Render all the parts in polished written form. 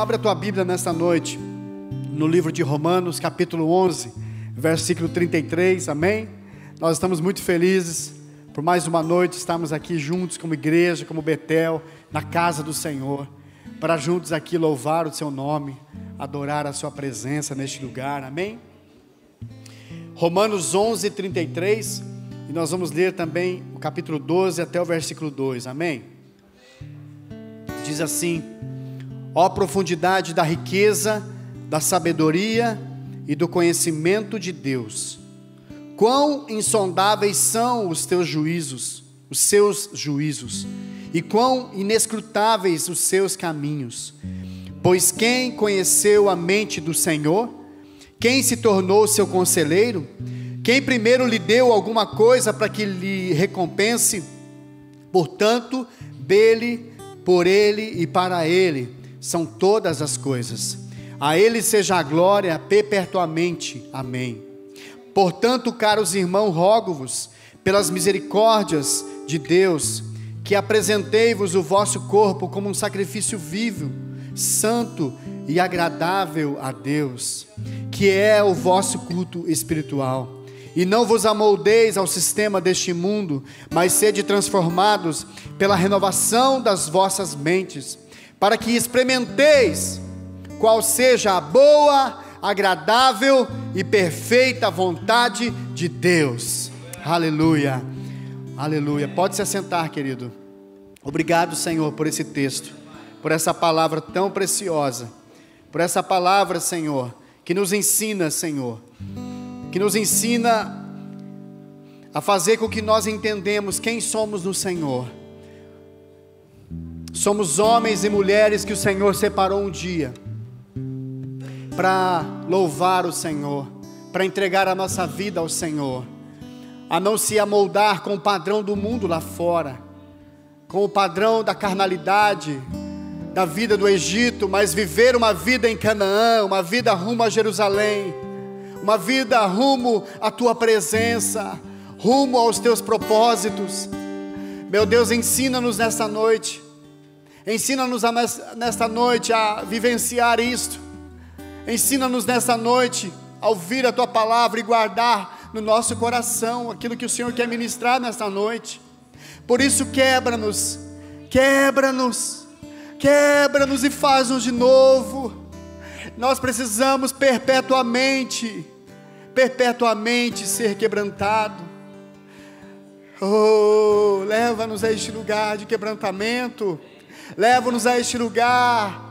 abre a tua Bíblia nesta noite, no livro de Romanos, capítulo 11, versículo 33, amém? Nós estamos muito felizes por mais uma noite estarmos aqui juntos como igreja, como Betel, na casa do Senhor, para juntos aqui louvar o seu nome, adorar a sua presença neste lugar, amém? Romanos 11, 33, e nós vamos ler também o capítulo 12 até o versículo 2, amém? Diz assim: ó profundidade da riqueza, da sabedoria e do conhecimento de Deus, quão insondáveis são os seus juízos, e quão inescrutáveis os seus caminhos. Pois quem conheceu a mente do Senhor? Quem se tornou seu conselheiro? Quem primeiro lhe deu alguma coisa para que lhe recompense? Portanto, dele, por ele e para ele são todas as coisas. A ele seja a glória perpetuamente. Amém. Portanto, caros irmãos, rogo-vos, pelas misericórdias de Deus, que apresentei-vos o vosso corpo como um sacrifício vivo, santo e agradável a Deus, que é o vosso culto espiritual. E não vos amoldeis ao sistema deste mundo, mas sede transformados pela renovação das vossas mentes, para que experimenteis qual seja a boa, agradável e perfeita vontade de Deus. Aleluia, aleluia. Pode se assentar, querido. Obrigado, Senhor, por esse texto, por essa palavra tão preciosa, por essa palavra, Senhor, que nos ensina, Senhor, que nos ensina a fazer com que nós entendemos quem somos no Senhor. Somos homens e mulheres que o Senhor separou um dia para louvar o Senhor, para entregar a nossa vida ao Senhor, a não se amoldar com o padrão do mundo lá fora, com o padrão da carnalidade, da vida do Egito, mas viver uma vida em Canaã, uma vida rumo a Jerusalém, uma vida rumo à tua presença, rumo aos teus propósitos. Meu Deus, ensina-nos nesta noite, ensina-nos nesta noite a vivenciar isto. Ensina-nos nessa noite a ouvir a Tua palavra e guardar no nosso coração aquilo que o Senhor quer ministrar nesta noite. Por isso quebra-nos e faz-nos de novo. Nós precisamos perpetuamente ser quebrantado. Oh, leva-nos a este lugar de quebrantamento, leva-nos a este lugar,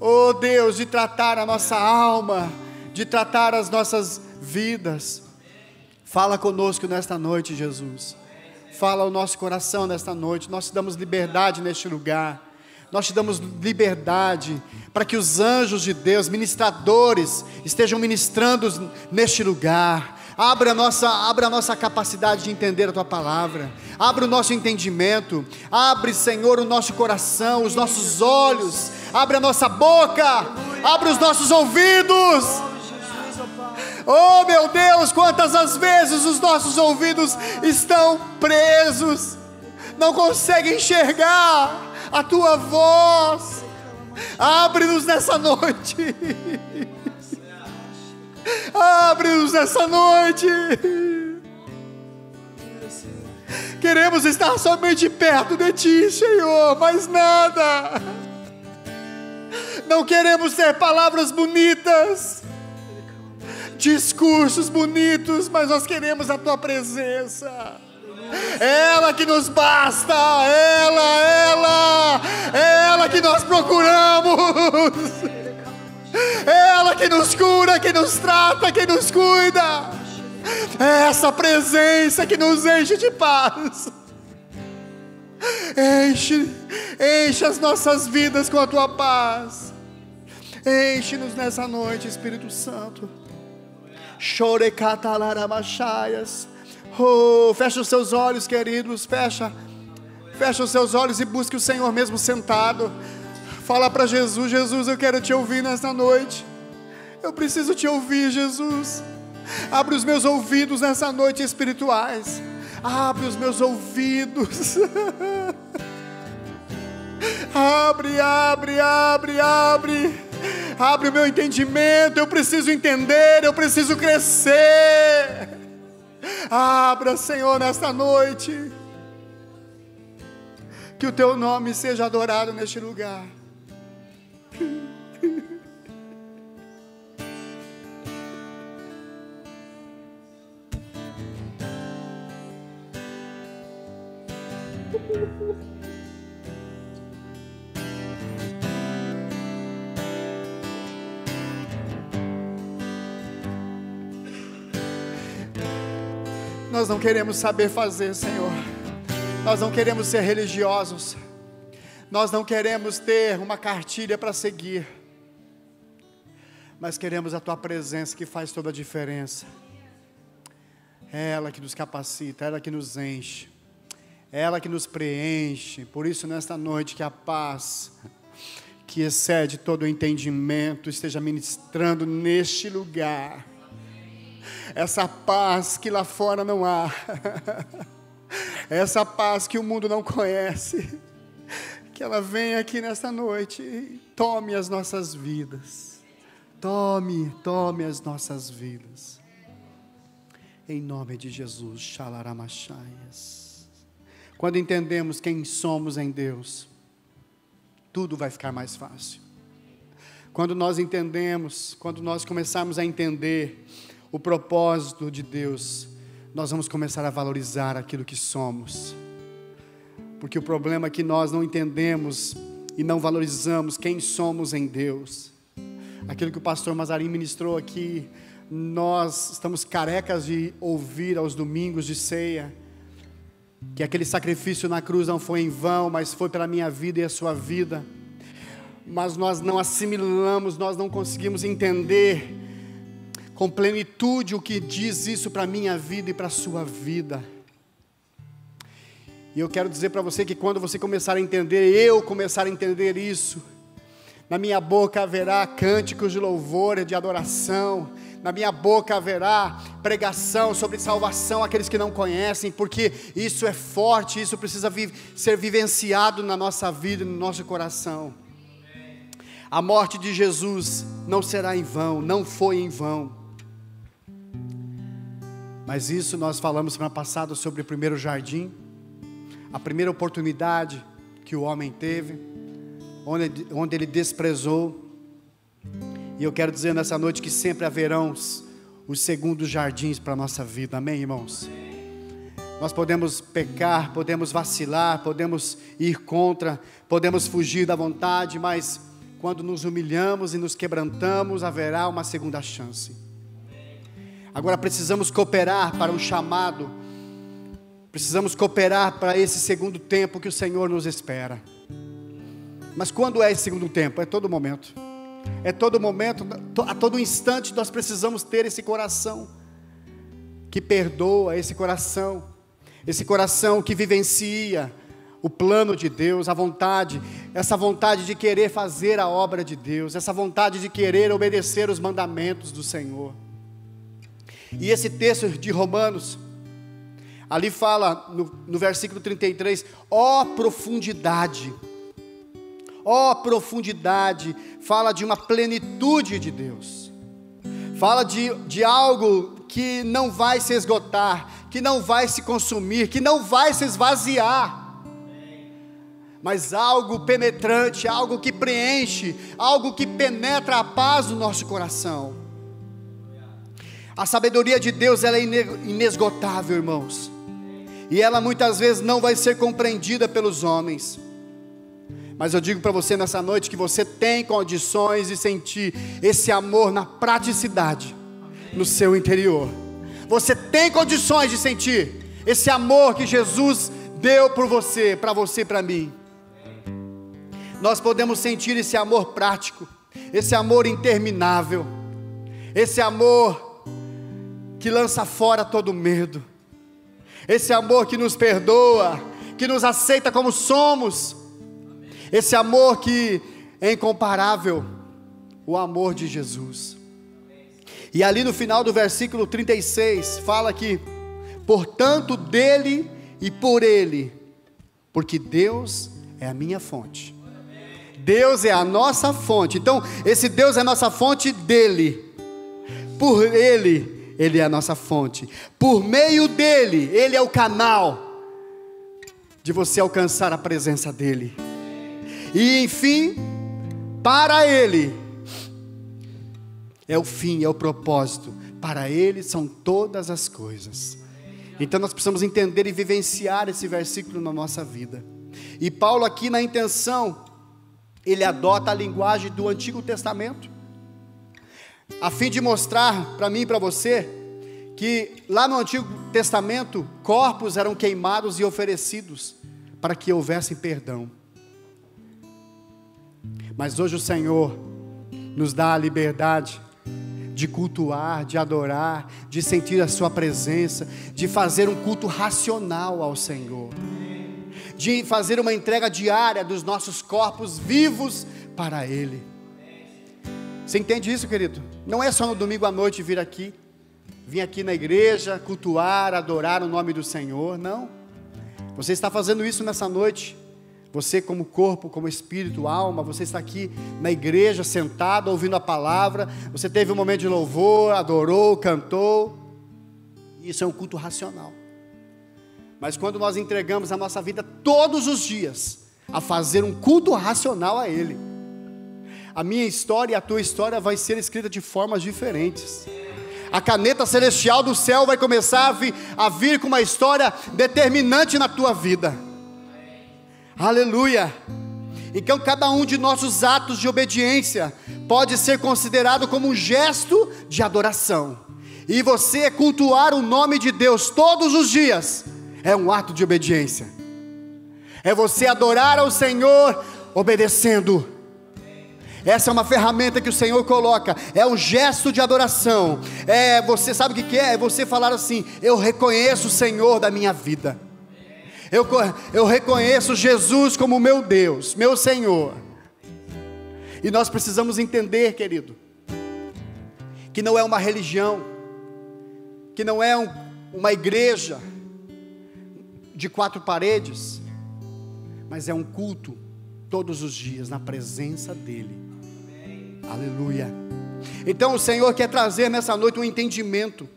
oh Deus, de tratar a nossa alma, de tratar as nossas vidas. Fala conosco nesta noite, Jesus. Fala ao nosso coração nesta noite. Nós te damos liberdade neste lugar. Nós te damos liberdade para que os anjos de Deus, ministradores, estejam ministrando neste lugar. Abra a nossa capacidade de entender a Tua palavra. Abre o nosso entendimento. Abre, Senhor, o nosso coração, os nossos olhos. Abre a nossa boca. Abre os nossos ouvidos. Oh, meu Deus, quantas as vezes os nossos ouvidos estão presos, não conseguem enxergar a Tua voz. Abre-nos nessa noite. Abre-nos nessa noite. Queremos estar somente perto de Ti, Senhor, mais nada. Não queremos ter palavras bonitas, discursos bonitos, mas nós queremos a Tua presença. Ela que nos basta, ela que nós procuramos, ela que nos cura, que nos trata, que nos cuida. É essa presença que nos enche de paz. Enche as nossas vidas com a Tua paz. Enche-nos nessa noite, Espírito Santo. Oh, fecha os seus olhos, queridos. Fecha os seus olhos e busque o Senhor mesmo sentado. Fala para Jesus: Jesus, eu quero Te ouvir nesta noite. Eu preciso Te ouvir, Jesus. Abre os meus ouvidos nessa noite espirituais. Abre os meus ouvidos. Abre, abre, abre, abre. Abre o meu entendimento. Eu preciso entender, eu preciso crescer. Abra, Senhor, nesta noite. Que o teu nome seja adorado neste lugar. Nós não queremos saber fazer, Senhor. Nós não queremos ser religiosos. Nós não queremos ter uma cartilha para seguir. Mas queremos a tua presença, que faz toda a diferença. É ela que nos capacita, é ela que nos enche, é ela que nos preenche. Por isso, nesta noite, que a paz que excede todo o entendimento esteja ministrando neste lugar. Essa paz que lá fora não há, essa paz que o mundo não conhece, que ela venha aqui nesta noite e tome as nossas vidas. Tome as nossas vidas. Em nome de Jesus, xalaramachaias. Quando entendemos quem somos em Deus, tudo vai ficar mais fácil. Quando nós entendemos, quando nós começarmos a entender o propósito de Deus, nós vamos começar a valorizar aquilo que somos. Porque o problema é que nós não entendemos e não valorizamos quem somos em Deus. Aquilo que o pastor Mazarim ministrou aqui, nós estamos carecas de ouvir aos domingos de ceia, que aquele sacrifício na cruz não foi em vão, mas foi pela minha vida e a sua vida. Mas nós não assimilamos, nós não conseguimos entender com plenitude o que diz isso para a minha vida e para a sua vida. E eu quero dizer para você que quando você começar a entender, eu começar a entender isso, na minha boca haverá cânticos de louvor e de adoração, na minha boca haverá pregação sobre salvação àqueles que não conhecem, porque isso é forte, isso precisa ser vivenciado na nossa vida e no nosso coração. A morte de Jesus não será em vão, não foi em vão. Mas isso nós falamos semana passada sobre o primeiro jardim, a primeira oportunidade que o homem teve, onde ele desprezou. E eu quero dizer nessa noite que sempre haverão os segundos jardins para a nossa vida, amém, irmãos? Nós podemos pecar, podemos vacilar, podemos ir contra, podemos fugir da vontade, mas quando nos humilhamos e nos quebrantamos, haverá uma segunda chance. Agora precisamos cooperar para um chamado, precisamos cooperar para esse segundo tempo que o Senhor nos espera. Mas quando é esse segundo tempo? É todo momento. É todo momento, a todo instante nós precisamos ter esse coração que perdoa, esse coração que vivencia o plano de Deus, a vontade, essa vontade de querer fazer a obra de Deus, essa vontade de querer obedecer os mandamentos do Senhor. E esse texto de Romanos, ali fala no versículo 33, ó profundidade, fala de uma plenitude de Deus, fala de algo que não vai se esgotar, que não vai se consumir, que não vai se esvaziar, mas algo penetrante, algo que preenche, algo que penetra a paz do nosso coração. A sabedoria de Deus, ela é inesgotável, irmãos, e ela muitas vezes não vai ser compreendida pelos homens. Mas eu digo para você nessa noite que você tem condições de sentir esse amor na praticidade, no seu interior. Você tem condições de sentir esse amor que Jesus deu por você, para você e para mim. Nós podemos sentir esse amor prático, esse amor interminável, esse amor que lança fora todo medo, esse amor que nos perdoa, que nos aceita como somos, esse amor que é incomparável, o amor de Jesus. E ali no final do versículo 36, fala que, portanto dele e por ele, porque Deus é a minha fonte, Deus é a nossa fonte. Então, esse Deus é a nossa fonte dele. Por ele, ele é a nossa fonte. Por meio dele, ele é o canal de você alcançar a presença dele. E enfim, para ele é o fim, é o propósito. Para ele são todas as coisas. Então nós precisamos entender e vivenciar esse versículo na nossa vida. E Paulo aqui na intenção, ele adota a linguagem do Antigo Testamento, a fim de mostrar para mim e para você, que lá no Antigo Testamento, corpos eram queimados e oferecidos, para que houvesse perdão. Mas hoje o Senhor nos dá a liberdade de cultuar, de adorar, de sentir a sua presença, de fazer um culto racional ao Senhor, de fazer uma entrega diária dos nossos corpos vivos para Ele. Você entende isso, querido? Não é só no domingo à noite vir aqui na igreja, cultuar, adorar o nome do Senhor, não. Você está fazendo isso nessa noite. Você como corpo, como espírito, alma, você está aqui na igreja, sentado, ouvindo a palavra, você teve um momento de louvor, adorou, cantou, isso é um culto racional. Mas quando nós entregamos a nossa vida todos os dias, a fazer um culto racional a Ele, a minha história e a tua história vai ser escrita de formas diferentes. A caneta celestial do céu vai começar a vir com uma história determinante na tua vida. Aleluia. Então cada um de nossos atos de obediência pode ser considerado como um gesto de adoração. E você cultuar o nome de Deus todos os dias é um ato de obediência. É você adorar ao Senhor obedecendo. Essa é uma ferramenta que o Senhor coloca, é um gesto de adoração. Você sabe o que é? É você falar assim: eu reconheço o Senhor da minha vida. Eu reconheço Jesus como meu Deus, meu Senhor. E nós precisamos entender, querido, que não é uma religião, que não é uma igreja de 4 paredes, mas é um culto todos os dias na presença dEle. Aleluia. Então o Senhor quer trazer nessa noite um entendimento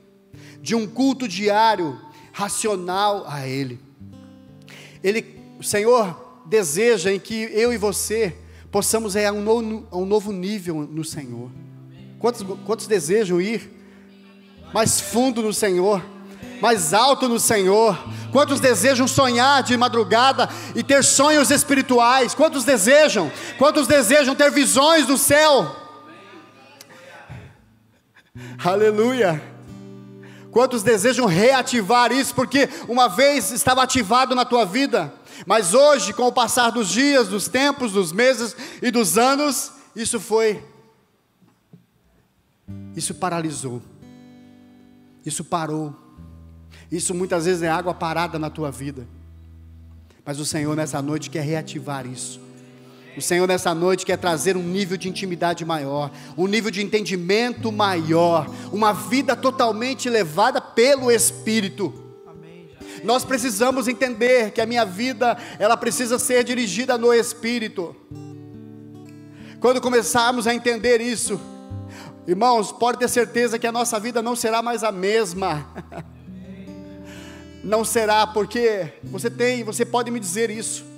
de um culto diário, racional a Ele. O Senhor deseja em que eu e você possamos ir a um novo nível no Senhor. Quantos desejam ir mais fundo no Senhor, mais alto no Senhor? Quantos desejam sonhar de madrugada e ter sonhos espirituais? Quantos desejam ter visões do céu? Aleluia. Quantos desejam reativar isso, porque uma vez estava ativado na tua vida, mas hoje, com o passar dos dias, dos tempos, dos meses e dos anos, isso paralisou, isso parou, isso muitas vezes é água parada na tua vida, mas o Senhor nessa noite quer reativar isso. O Senhor nessa noite quer trazer um nível de intimidade maior, um nível de entendimento maior, uma vida totalmente levada pelo Espírito. Nós precisamos entender que a minha vida, ela precisa ser dirigida no Espírito. Quando começarmos a entender isso, irmãos, pode ter certeza que a nossa vida não será mais a mesma. Não será, porque você pode me dizer isso.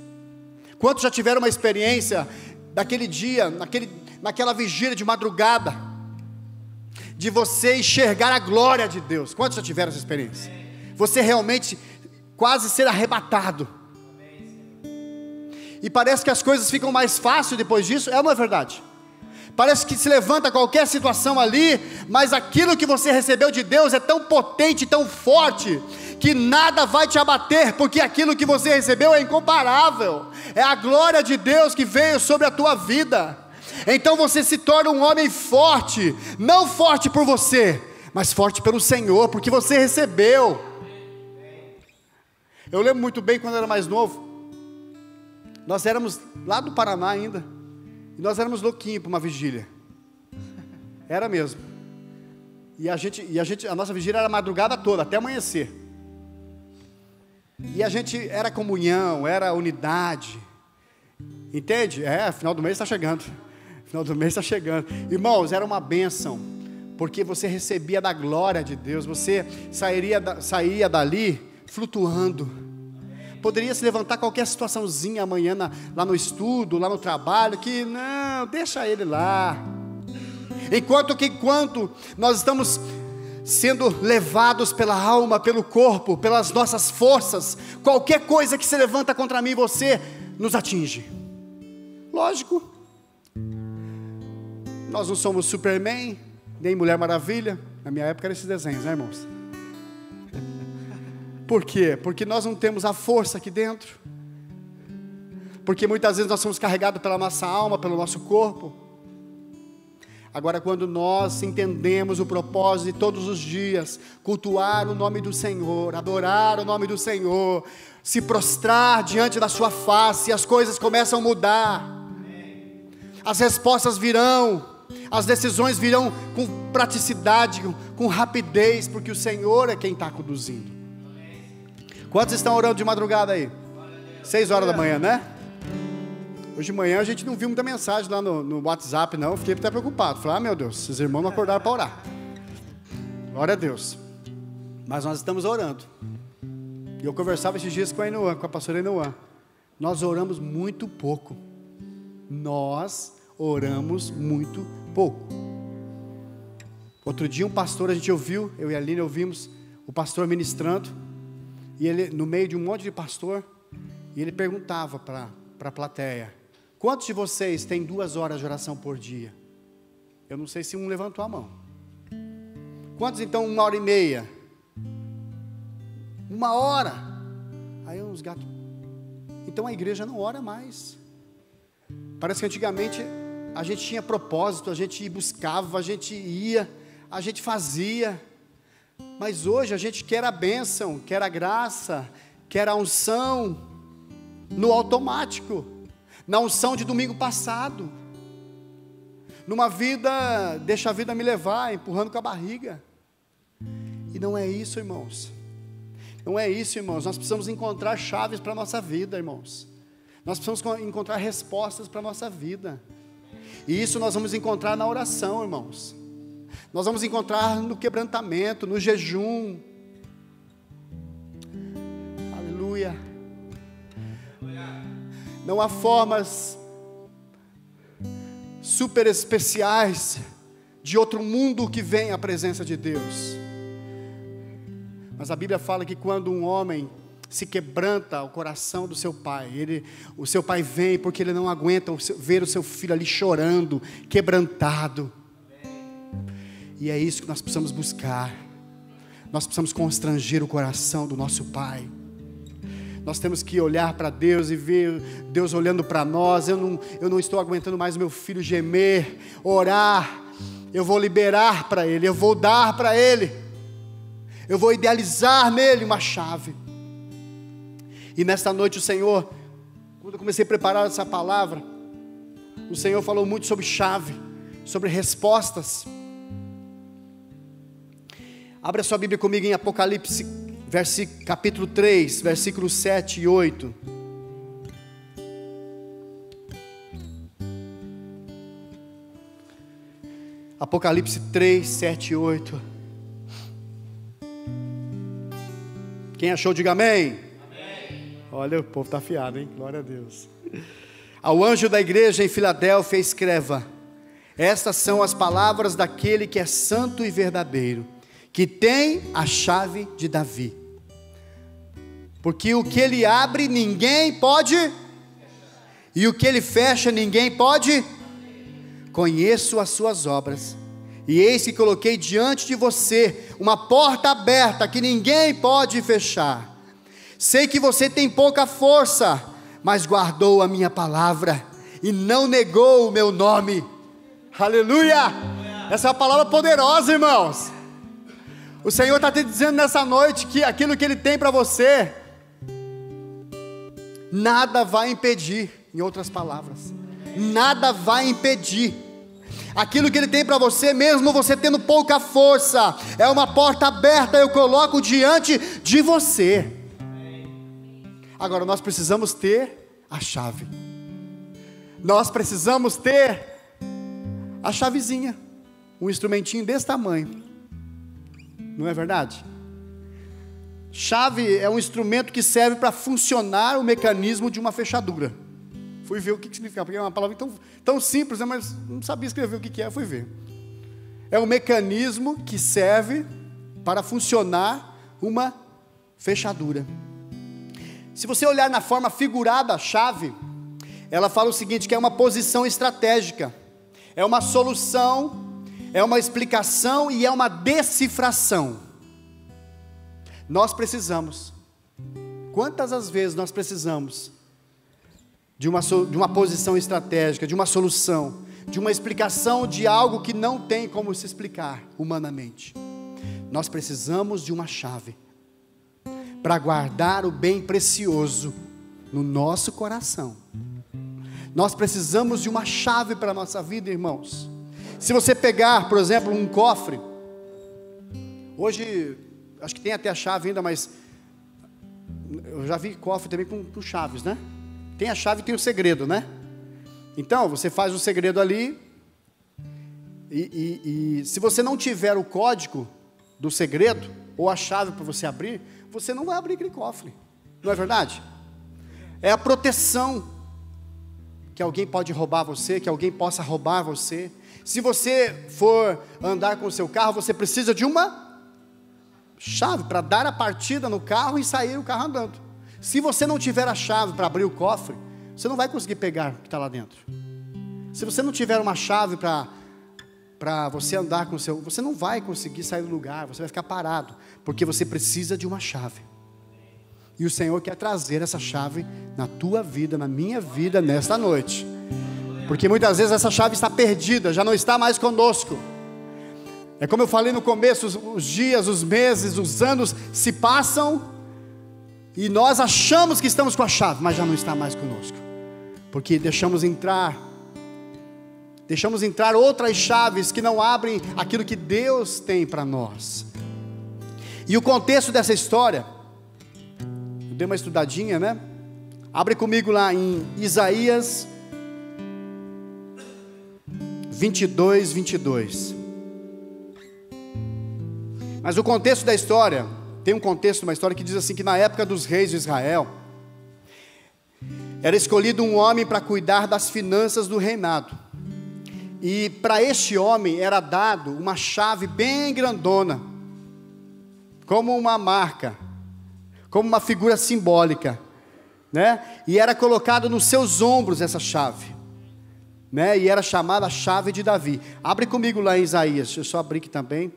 Quantos já tiveram uma experiência daquele dia, naquela vigília de madrugada, de você enxergar a glória de Deus? Quantos já tiveram essa experiência? Você realmente quase ser arrebatado. E parece que as coisas ficam mais fáceis depois disso, é uma verdade. Parece que se levanta qualquer situação ali, mas aquilo que você recebeu de Deus é tão potente, tão forte, que nada vai te abater, porque aquilo que você recebeu é incomparável. É a glória de Deus que veio sobre a tua vida. Então você se torna um homem forte, não forte por você, mas forte pelo Senhor, porque você recebeu. Eu lembro muito bem quando eu era mais novo, nós éramos lá do Paraná ainda, e nós éramos louquinhos para uma vigília, era mesmo, e a nossa vigília era a madrugada toda, até amanhecer, e a gente era comunhão, era unidade, Entende? Final do mês está chegando. Final do mês está chegando. Irmãos, era uma bênção, porque você recebia da glória de Deus, você saía dali flutuando. Poderia se levantar qualquer situaçãozinha amanhã lá no estudo, lá no trabalho, que não, deixa ele lá. Enquanto nós estamos sendo levados pela alma, pelo corpo, pelas nossas forças, qualquer coisa que se levanta contra mim e você, nos atinge. Lógico, nós não somos Superman, nem Mulher Maravilha. Na minha época eram esses desenhos, né, irmãos? Por quê? Porque nós não temos a força aqui dentro, porque muitas vezes nós somos carregados pela nossa alma, pelo nosso corpo. Agora, quando nós entendemos o propósito de todos os dias cultuar o nome do Senhor, adorar o nome do Senhor, se prostrar diante da sua face, as coisas começam a mudar, as respostas virão, as decisões virão com praticidade, com rapidez, porque o Senhor é quem está conduzindo. Quantos estão orando de madrugada aí? 6 horas da manhã, né? Hoje de manhã a gente não viu muita mensagem lá no WhatsApp, não. Eu fiquei até preocupado. Falei, meu Deus, esses irmãos não acordaram para orar. Glória a Deus. Mas nós estamos orando. E eu conversava esses dias com a Inoan, com a pastora Inoan. Nós oramos muito pouco. Nós oramos muito pouco. Outro dia um pastor, a gente ouviu, eu e a Aline ouvimos o pastor ministrando. E ele, no meio de um monte de pastor, e ele perguntava para a plateia: quantos de vocês têm 2 horas de oração por dia? Eu não sei se um levantou a mão. Quantos então 1h30? 1 hora. Aí uns gatos. Então a igreja não ora mais. Parece que antigamente a gente tinha propósito, a gente buscava, a gente ia, a gente fazia. Mas hoje a gente quer a bênção, quer a graça, quer a unção no automático, na unção de domingo passado, numa vida, deixa a vida me levar, empurrando com a barriga. E não é isso, irmãos. Não é isso, irmãos. Nós precisamos encontrar chaves para a nossa vida, irmãos. Nós precisamos encontrar respostas para a nossa vida. E isso nós vamos encontrar na oração, irmãos. Nós vamos encontrar no quebrantamento, no jejum. Aleluia. Não há formas super especiais de outro mundo que vem à presença de Deus. Mas a Bíblia fala que quando um homem se quebranta o coração do seu pai, o seu pai vem porque ele não aguenta ver o seu filho ali chorando, quebrantado. E é isso que nós precisamos buscar. Nós precisamos constranger o coração do nosso pai. Nós temos que olhar para Deus e ver Deus olhando para nós. Eu não estou aguentando mais meu filho gemer, orar. Eu vou liberar para ele, eu vou dar para ele, eu vou idealizar nele uma chave. E nesta noite o Senhor, quando eu comecei a preparar essa palavra, o Senhor falou muito sobre chave, sobre respostas. Abra sua Bíblia comigo em Apocalipse, capítulo 3, versículos 7 e 8. Apocalipse 3, 7 e 8. Quem achou, diga amém. Amém. Olha, o povo está afiado, hein? Glória a Deus. Ao anjo da igreja em Filadélfia escreva: estas são as palavras daquele que é santo e verdadeiro, que tem a chave de Davi. Porque o que ele abre, ninguém pode, e o que ele fecha, ninguém pode. Conheço as suas obras, e eis que coloquei diante de você uma porta aberta, que ninguém pode fechar. Sei que você tem pouca força, mas guardou a minha palavra, e não negou o meu nome. Aleluia! Essa é uma palavra poderosa, irmãos. O Senhor está te dizendo nessa noite que aquilo que Ele tem para você, nada vai impedir. Em outras palavras, nada vai impedir. Aquilo que Ele tem para você, mesmo você tendo pouca força, é uma porta aberta, eu coloco diante de você. Agora nós precisamos ter a chave. Nós precisamos ter a chavezinha, um instrumentinho desse tamanho, não é verdade? Chave é um instrumento que serve para funcionar o mecanismo de uma fechadura. Fui ver o que significa, porque é uma palavra tão simples, né, mas não sabia escrever o que é, fui ver. É um mecanismo que serve para funcionar uma fechadura. Se você olhar na forma figurada a chave, ela fala o seguinte, que é uma posição estratégica, é uma solução, é uma explicação e é uma decifração. Nós precisamos, quantas as vezes nós precisamos de uma posição estratégica, de uma solução, de uma explicação de algo que não tem como se explicar humanamente. Nós precisamos de uma chave para guardar o bem precioso no nosso coração. Nós precisamos de uma chave para a nossa vida, irmãos. Se você pegar, por exemplo, um cofre, hoje, acho que tem até a chave ainda, mas eu já vi cofre também com chaves, né? Tem a chave e tem o segredo, né? Então, você faz o segredo ali, e se você não tiver o código do segredo, ou a chave para você abrir, você não vai abrir aquele cofre, não é verdade? É a proteção, que alguém pode roubar você, que alguém possa roubar você. Se você for andar com o seu carro, você precisa de uma chave para dar a partida no carro e sair o carro andando. Se você não tiver a chave para abrir o cofre, você não vai conseguir pegar o que está lá dentro. Se você não tiver uma chave para você andar com o seu, você não vai conseguir sair do lugar, você vai ficar parado, porque você precisa de uma chave. E o Senhor quer trazer essa chave na tua vida, na minha vida, nesta noite. Porque muitas vezes essa chave está perdida, já não está mais conosco. É como eu falei no começo, os dias, os meses, os anos se passam e nós achamos que estamos com a chave, mas já não está mais conosco. Porque deixamos entrar outras chaves que não abrem aquilo que Deus tem para nós. E o contexto dessa história, eu dei uma estudadinha, né? Abre comigo lá em Isaías 22, 22. Mas o contexto da história, tem um contexto, uma história que diz assim, que na época dos reis de Israel, era escolhido um homem para cuidar das finanças do reinado. E para este homem era dado uma chave bem grandona, como uma marca, como uma figura simbólica, né? E era colocado nos seus ombros essa chave, né? E era chamada a chave de Davi. Abre comigo lá em Isaías, deixa eu só abrir aqui também.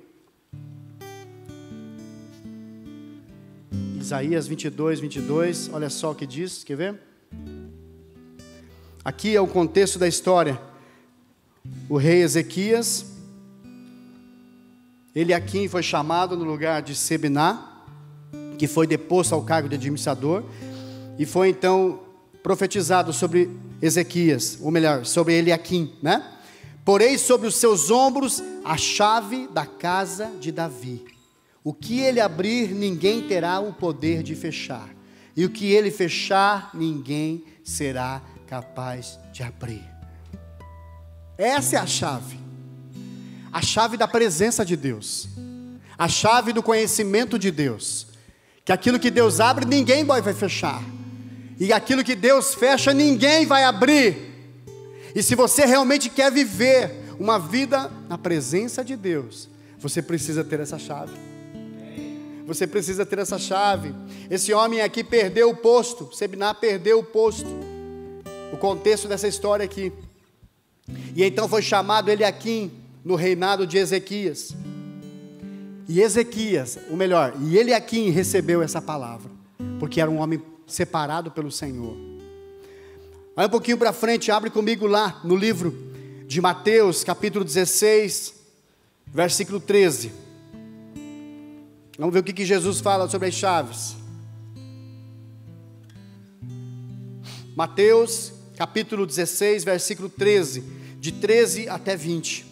Isaías 22, 22, olha só o que diz, quer ver? Aqui é o contexto da história. O rei Ezequias, Eliaquim foi chamado no lugar de Sebiná, que foi deposto ao cargo de administrador, e foi então profetizado sobre Ezequias, ou melhor, sobre Eliaquim, né? Porém sobre os seus ombros a chave da casa de Davi. O que ele abrir, ninguém terá o poder de fechar, e o que ele fechar, ninguém será capaz de abrir. Essa é a chave da presença de Deus, a chave do conhecimento de Deus, que aquilo que Deus abre, ninguém vai fechar, e aquilo que Deus fecha, ninguém vai abrir. E se você realmente quer viver uma vida na presença de Deus, você precisa ter essa chave. Você precisa ter essa chave. Esse homem aqui perdeu o posto, Sebiná perdeu o posto. O contexto dessa história aqui. E então foi chamado Eliaquim no reinado de Ezequias. E Eliaquim recebeu essa palavra, porque era um homem separado pelo Senhor. Vai um pouquinho para frente, abre comigo lá no livro de Mateus, capítulo 16, versículo 13. Vamos ver o que Jesus fala sobre as chaves. Mateus, capítulo 16, versículo 13, de 13 até 20.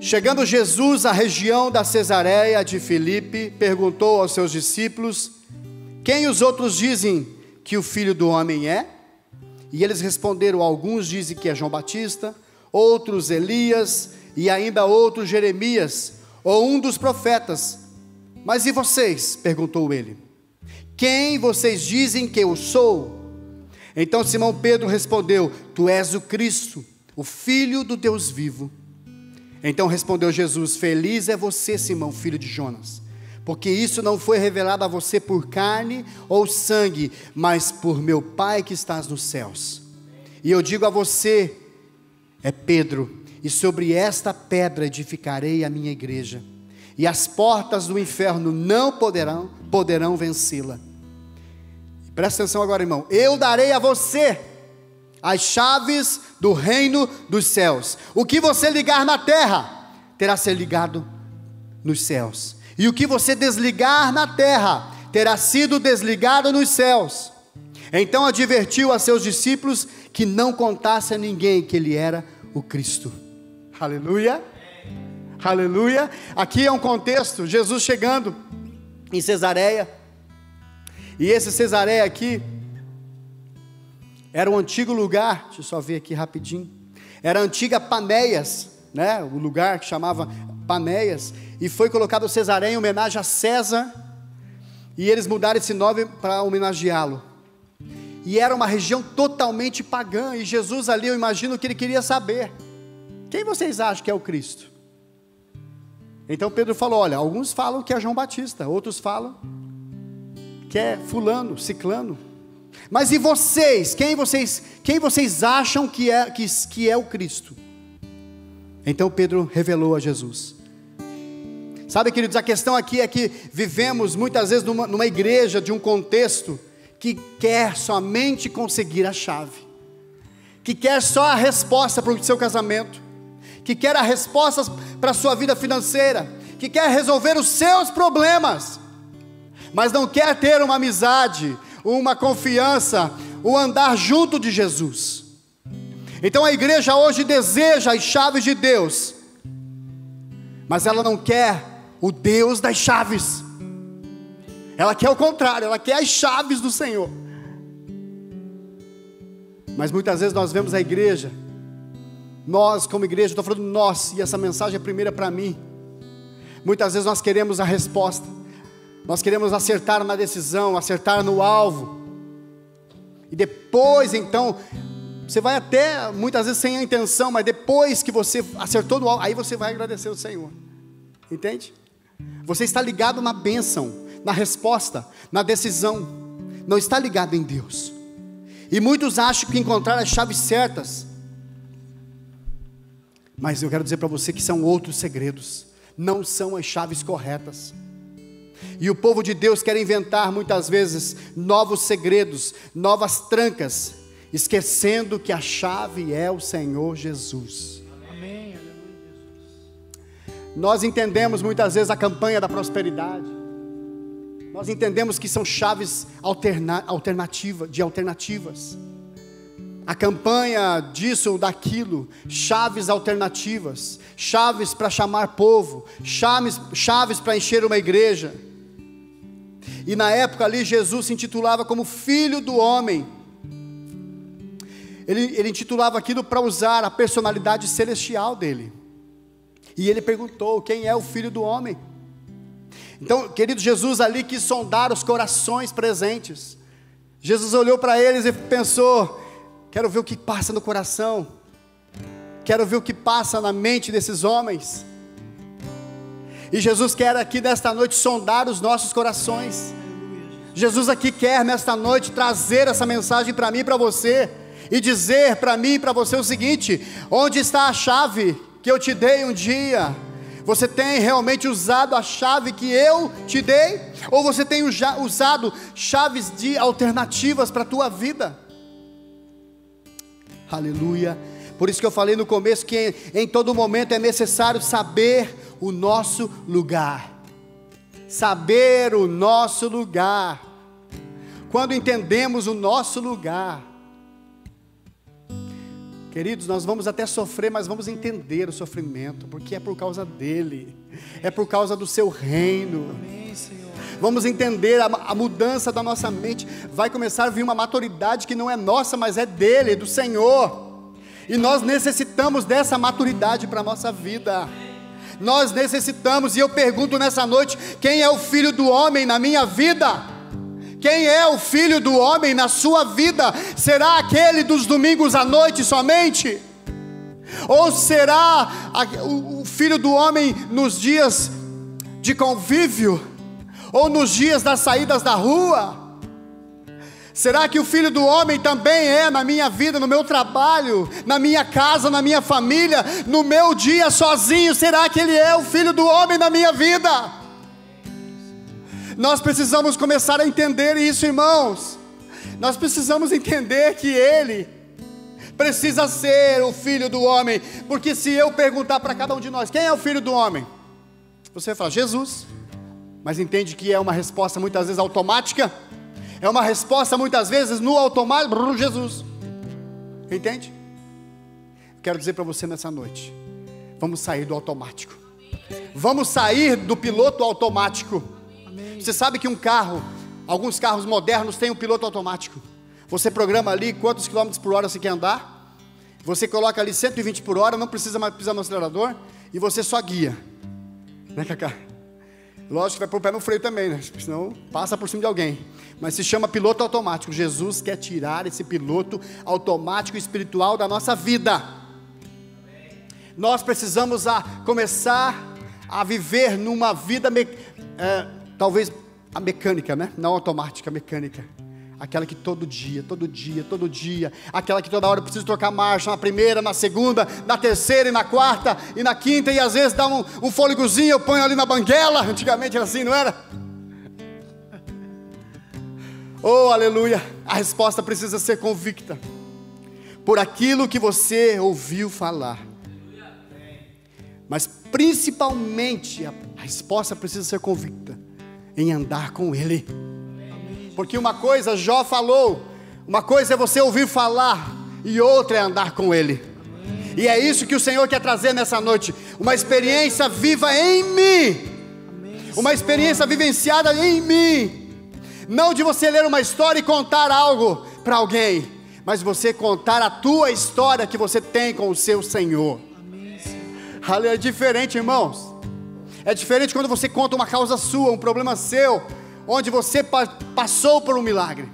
Chegando Jesus à região da Cesareia de Filipe, perguntou aos seus discípulos: quem os outros dizem que o Filho do Homem é? E eles responderam: alguns dizem que é João Batista, outros Elias, e ainda outros Jeremias, ou um dos profetas. Mas e vocês? Perguntou ele. Quem vocês dizem que eu sou? Então Simão Pedro respondeu: tu és o Cristo, o Filho do Deus vivo. Então respondeu Jesus: feliz é você, Simão, filho de Jonas, porque isso não foi revelado a você por carne ou sangue, mas por meu Pai que estás nos céus. E eu digo a você, é Pedro, e sobre esta pedra edificarei a minha igreja, e as portas do inferno não poderão vencê-la. Presta atenção agora, irmão. Eu darei a você as chaves do reino dos céus. O que você ligar na terra, terá sido ligado nos céus. E o que você desligar na terra, terá sido desligado nos céus. Então advertiu a seus discípulos que não contasse a ninguém que ele era o Cristo. Aleluia, aleluia. Aqui é um contexto, Jesus chegando em Cesareia. E esse Cesareia aqui era um antigo lugar, deixa eu só ver aqui rapidinho. Era a antiga Panéias, né? O lugar que chamava Panéias, e foi colocado Cesareia em homenagem a César, e eles mudaram esse nome para homenageá-lo. E era uma região totalmente pagã, e Jesus ali, eu imagino que ele queria saber: quem vocês acham que é o Cristo? Então Pedro falou: olha, alguns falam que é João Batista, outros falam que é fulano, ciclano. Mas e vocês? Quem vocês acham que é o Cristo? Então Pedro revelou a Jesus. Sabe, queridos, a questão aqui é que vivemos muitas vezes numa igreja, de um contexto que quer somente conseguir a chave, que quer só a resposta para o seu casamento, que quer a resposta para a sua vida financeira, que quer resolver os seus problemas, mas não quer ter uma amizade, uma confiança, um andar junto de Jesus. Então a igreja hoje deseja as chaves de Deus, mas ela não quer o Deus das chaves. Ela quer o contrário, ela quer as chaves do Senhor. Mas muitas vezes nós vemos a igreja, nós como igreja, estou falando nós, e essa mensagem é primeira para mim. Muitas vezes nós queremos a resposta, nós queremos acertar na decisão, acertar no alvo, e depois então, você vai até, muitas vezes sem a intenção, mas depois que você acertou no alvo, aí você vai agradecer ao Senhor, entende? Você está ligado na bênção, na resposta, na decisão, não está ligado em Deus. E muitos acham que encontraram as chaves certas, mas eu quero dizer para você que são outros segredos, não são as chaves corretas. E o povo de Deus quer inventar muitas vezes novos segredos, novas trancas, esquecendo que a chave é o Senhor Jesus. Amém. Nós entendemos muitas vezes a campanha da prosperidade, nós entendemos que são chaves alternativas, a campanha disso ou daquilo, chaves alternativas, chaves para chamar povo, chaves para encher uma igreja. E na época ali Jesus se intitulava como Filho do Homem. Ele intitulava aquilo para usar a personalidade celestial dele. E ele perguntou: quem é o Filho do Homem? Então, querido, Jesus ali quis sondar os corações presentes. Jesus olhou para eles e pensou: quero ver o que passa no coração, quero ver o que passa na mente desses homens. E Jesus quer aqui nesta noite sondar os nossos corações. Jesus aqui quer nesta noite trazer essa mensagem para mim e para você, e dizer para mim e para você o seguinte: onde está a chave que eu te dei um dia? Você tem realmente usado a chave que eu te dei? Ou você tem usado chaves de alternativas para a tua vida? Aleluia. Por isso que eu falei no começo que em todo momento é necessário saber o nosso lugar. Saber o nosso lugar. Quando entendemos o nosso lugar, queridos, nós vamos até sofrer, mas vamos entender o sofrimento, porque é por causa dele, é por causa do seu reino. Amém, Senhor. vamos entender a mudança da nossa mente, vai começar a vir uma maturidade que não é nossa, mas é dele, do Senhor, e nós necessitamos dessa maturidade para a nossa vida, nós necessitamos. E eu pergunto nessa noite: quem é o filho do homem na minha vida? Quem é o filho do homem na sua vida? Será aquele dos domingos à noite somente? Ou será o filho do homem nos dias de convívio? Ou nos dias das saídas da rua? Será que o filho do homem também é na minha vida, no meu trabalho, na minha casa, na minha família, no meu dia sozinho? Será que ele é o filho do homem na minha vida? Nós precisamos começar a entender isso, irmãos. Nós precisamos entender que ele precisa ser o filho do homem. Porque se eu perguntar para cada um de nós: quem é o filho do homem? Você fala: Jesus. Mas entende que é uma resposta muitas vezes automática? É uma resposta muitas vezes no automático: Jesus. Entende? Quero dizer para você nessa noite: vamos sair do automático. Vamos sair do piloto automático. Você sabe que um carro, alguns carros modernos têm um piloto automático. Você programa ali quantos quilômetros por hora você quer andar, você coloca ali 120 por hora, não precisa mais pisar no acelerador, e você só guia, né, Cacá? Lógico que vai pôr o pé no freio também, né? Senão passa por cima de alguém. Mas se chama piloto automático. Jesus quer tirar esse piloto automático espiritual da nossa vida. Nós precisamos começar a viver numa vida talvez a mecânica, né? Não automática, mecânica. Aquela que todo dia, aquela que toda hora precisa trocar marcha, na primeira, na segunda, na terceira e na quarta e na quinta, e às vezes dá um fôlegozinho, eu ponho ali na banguela. Antigamente era assim, não era? Oh, aleluia. A resposta precisa ser convicta por aquilo que você ouviu falar, mas principalmente a resposta precisa ser convicta em andar com ele. Porque uma coisa, Jó falou, uma coisa é você ouvir falar, e outra é andar com ele. E é isso que o Senhor quer trazer nessa noite, uma experiência viva em mim, uma experiência vivenciada em mim. Não de você ler uma história e contar algo para alguém, mas você contar a tua história que você tem com o seu Senhor. É diferente, irmãos. É diferente quando você conta uma causa sua, um problema seu, onde você passou por um milagre,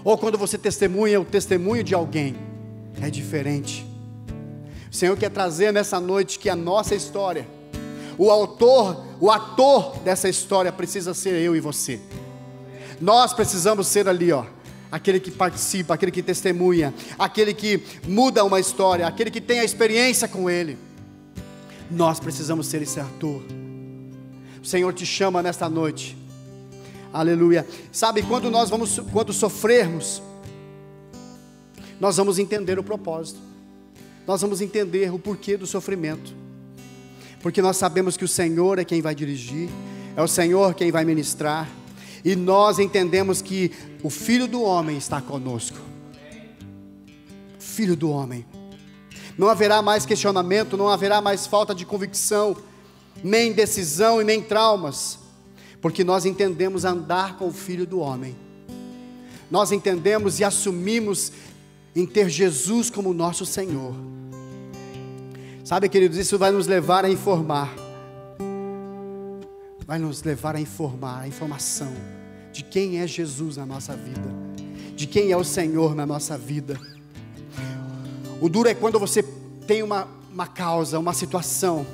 ou quando você testemunha o testemunho de alguém. É diferente. O Senhor quer trazer nessa noite que a nossa história, o ator dessa história precisa ser eu e você. Nós precisamos ser ali, aquele que participa, aquele que testemunha, aquele que muda uma história, aquele que tem a experiência com ele. Nós precisamos ser esse ator. O Senhor te chama nesta noite. Aleluia. Sabe, quando sofrermos, nós vamos entender o propósito. Nós vamos entender o porquê do sofrimento. Porque nós sabemos que o Senhor é quem vai dirigir, é o Senhor quem vai ministrar, e nós entendemos que o Filho do Homem está conosco. Filho do Homem. Não haverá mais questionamento, não haverá mais falta de convicção, nem decisão e nem traumas, porque nós entendemos andar com o Filho do Homem. Nós entendemos e assumimos em ter Jesus como nosso Senhor. Sabe, queridos, isso vai nos levar a informar. Vai nos levar a informar, a informação de quem é Jesus na nossa vida, de quem é o Senhor na nossa vida. O duro é quando você tem uma causa, uma situação,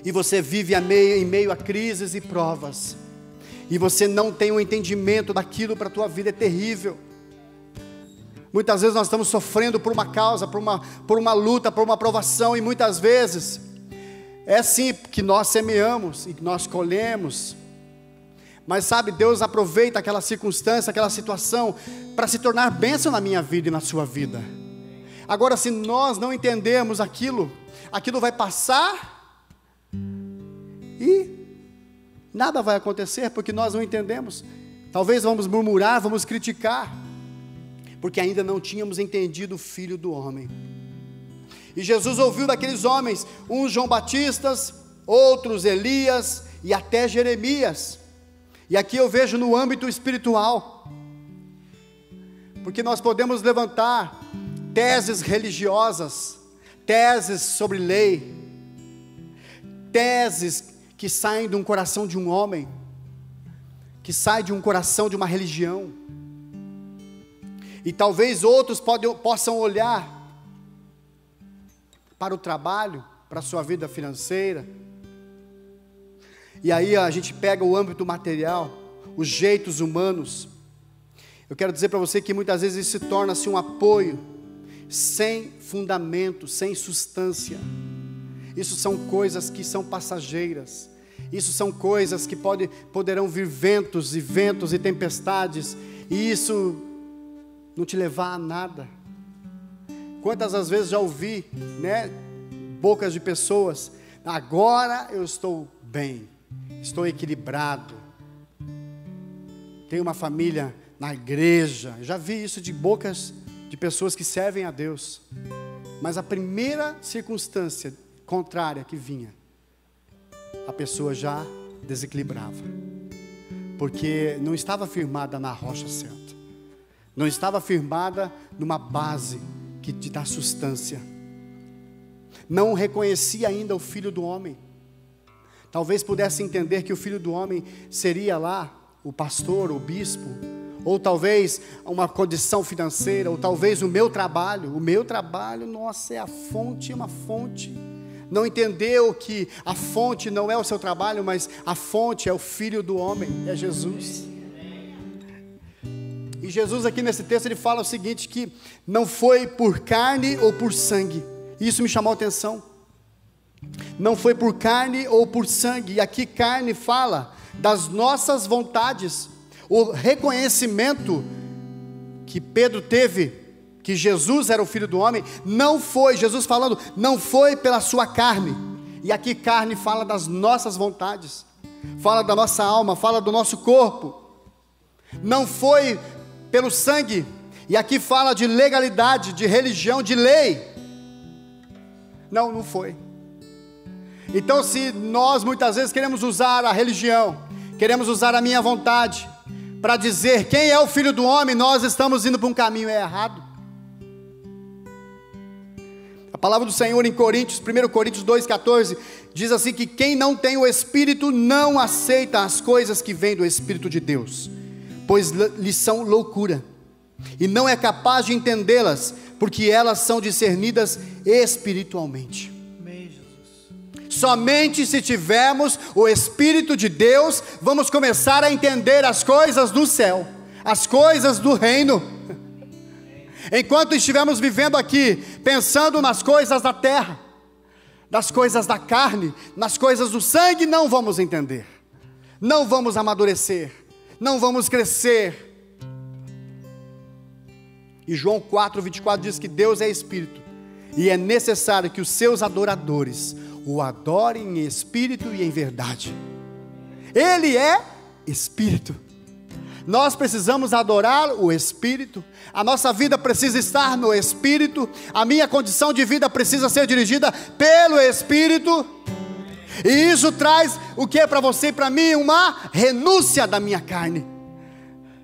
e você vive em meio a crises e provas, e você não tem um entendimento daquilo para a tua vida. É terrível. Muitas vezes nós estamos sofrendo por uma causa, por uma luta, por uma provação, e muitas vezes é assim que nós semeamos e que nós colhemos. Mas sabe, Deus aproveita aquela circunstância, aquela situação, para se tornar bênção na minha vida e na sua vida. Agora, se nós não entendermos aquilo vai passar e nada vai acontecer, porque nós não entendemos. Talvez vamos murmurar, vamos criticar, porque ainda não tínhamos entendido o Filho do Homem. E Jesus ouviu daqueles homens, uns João Batistas, outros Elias, e até Jeremias. E aqui eu vejo no âmbito espiritual, porque nós podemos levantar teses religiosas, teses sobre lei, teses que saem de um coração de um homem, que saem de um coração de uma religião, e talvez outros possam olhar para o trabalho, para a sua vida financeira, e aí a gente pega o âmbito material, os jeitos humanos. Eu quero dizer para você que muitas vezes isso se torna-se um apoio, sem fundamento, sem substância. Isso são coisas que são passageiras, isso são coisas que poderão vir ventos e tempestades, e isso não te levar a nada. Quantas as vezes já ouvi, bocas de pessoas: agora eu estou bem, estou equilibrado, tenho uma família na igreja. Já vi isso de bocas de pessoas que servem a Deus, mas a primeira circunstância contrária que vinha, a pessoa já desequilibrava, porque não estava firmada na rocha certa, não estava firmada numa base que te dá sustância, não reconhecia ainda o Filho do Homem. Talvez pudesse entender que o Filho do Homem seria lá o pastor, o bispo, ou talvez uma condição financeira, ou talvez o meu trabalho, nossa, é a fonte, uma fonte. Não entendeu que a fonte não é o seu trabalho, mas a fonte é o Filho do Homem, é Jesus. E Jesus aqui nesse texto ele fala o seguinte, que não foi por carne ou por sangue. Isso me chamou a atenção. Não foi por carne ou por sangue. E aqui carne fala das nossas vontades. O reconhecimento que Pedro teve, que Jesus era o Filho do Homem, não foi, Jesus falando, não foi pela sua carne. E aqui carne fala das nossas vontades, fala da nossa alma, fala do nosso corpo. Não foi pelo sangue. E aqui fala de legalidade, de religião, de lei. Não foi. Então, se nós muitas vezes queremos usar a religião, queremos usar a minha vontade para dizer quem é o Filho do Homem, nós estamos indo para um caminho errado. A palavra do Senhor em Coríntios, 1 Coríntios 2,14, diz assim, que quem não tem o Espírito não aceita as coisas que vêm do Espírito de Deus, pois lhes são loucura, e não é capaz de entendê-las, porque elas são discernidas espiritualmente. Somente se tivermos o Espírito de Deus, vamos começar a entender as coisas do céu, as coisas do reino. Enquanto estivermos vivendo aqui, pensando nas coisas da terra, das coisas da carne, nas coisas do sangue, não vamos entender, não vamos amadurecer, não vamos crescer. E João 4,24 diz que Deus é Espírito, e é necessário que os seus adoradores o adorem em espírito e em verdade. Ele é Espírito. Nós precisamos adorar o Espírito. A nossa vida precisa estar no Espírito. A minha condição de vida precisa ser dirigida pelo Espírito. E isso traz o que para você e para mim? Uma renúncia da minha carne,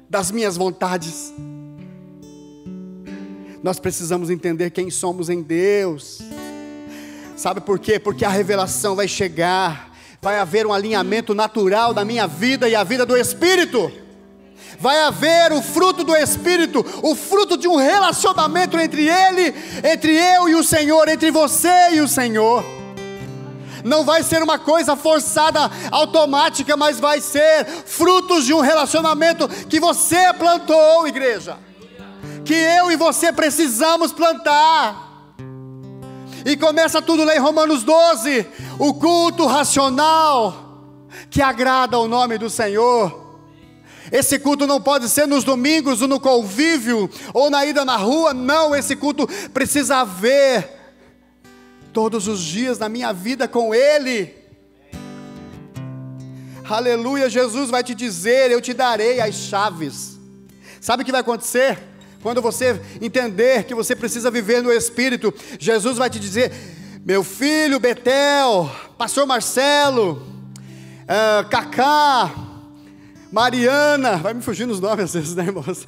das minhas vontades. Nós precisamos entender quem somos em Deus. Sabe por quê? Porque a revelação vai chegar, vai haver um alinhamento natural da minha vida e a vida do Espírito. Vai haver o fruto do Espírito, o fruto de um relacionamento entre Ele, entre eu e o Senhor, entre você e o Senhor. Não vai ser uma coisa forçada, automática, mas vai ser frutos de um relacionamento que você plantou, igreja, que eu e você precisamos plantar. E começa tudo lá em Romanos 12, o culto racional, que agrada ao nome do Senhor. Esse culto não pode ser nos domingos, ou no convívio, ou na ida na rua, não, esse culto precisa haver todos os dias na minha vida com Ele. Aleluia. Jesus vai te dizer, eu te darei as chaves. Sabe o que vai acontecer? Quando você entender que você precisa viver no Espírito, Jesus vai te dizer, meu filho Betel, pastor Marcelo, Cacá, Mariana, vai me fugindo os nomes às vezes, né, irmãos?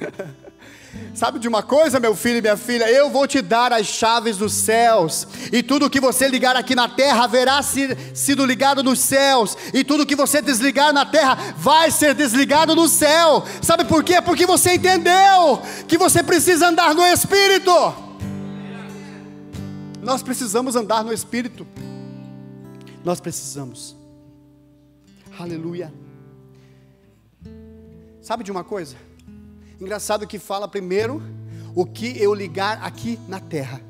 Sabe de uma coisa, meu filho e minha filha? Eu vou te dar as chaves dos céus, e tudo que você ligar aqui na terra haverá sido ligado nos céus, e tudo que você desligar na terra vai ser desligado no céu. Sabe por quê? Porque você entendeu que você precisa andar no Espírito. Nós precisamos andar no Espírito. Nós precisamos. Aleluia. Sabe de uma coisa? Engraçado que fala primeiro, o que eu ligar aqui na terra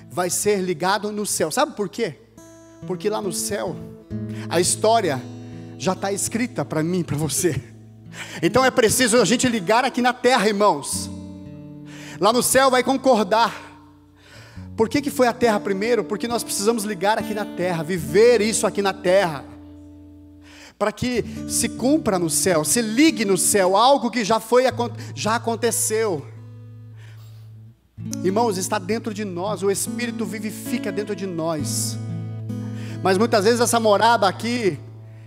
vai ser ligado no céu. Sabe por quê? Porque lá no céu a história já está escrita para mim e para você. Então é preciso a gente ligar aqui na terra, irmãos. Lá no céu vai concordar. Por que foi a terra primeiro? Porque nós precisamos ligar aqui na terra, viver isso aqui na terra, para que se cumpra no céu, se ligue no céu, algo que já aconteceu. Irmãos, está dentro de nós, o Espírito vivifica dentro de nós. Mas muitas vezes essa morada aqui,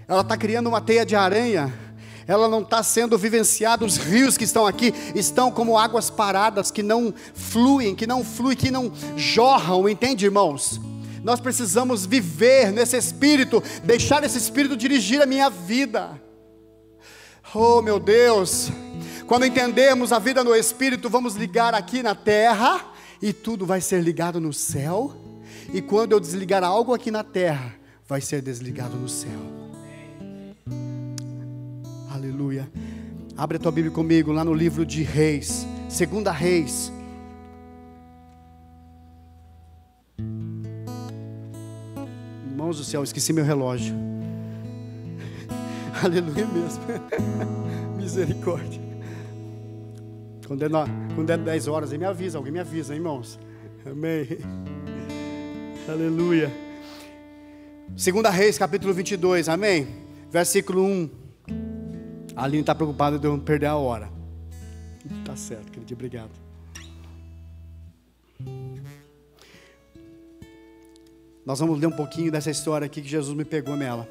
ela está criando uma teia de aranha, ela não está sendo vivenciada. Os rios que estão aqui estão como águas paradas, que não fluem, que não jorram, entende, irmãos? Nós precisamos viver nesse Espírito, deixar esse Espírito dirigir a minha vida. Oh meu Deus, quando entendermos a vida no Espírito, vamos ligar aqui na terra, e tudo vai ser ligado no céu, e quando eu desligar algo aqui na terra, vai ser desligado no céu. Aleluia. Abre a tua Bíblia comigo, lá no livro de Reis, 2 Reis. Irmãos do céu, esqueci meu relógio. Aleluia mesmo. Misericórdia. Quando é 10 horas, aí me avisa, alguém me avisa, hein, irmãos. Amém. Aleluia. 2 Reis, capítulo 22, amém. Versículo 1. A Aline está preocupada de eu perder a hora. Tá certo, querido, obrigado. Nós vamos ler um pouquinho dessa história aqui que Jesus me pegou nela.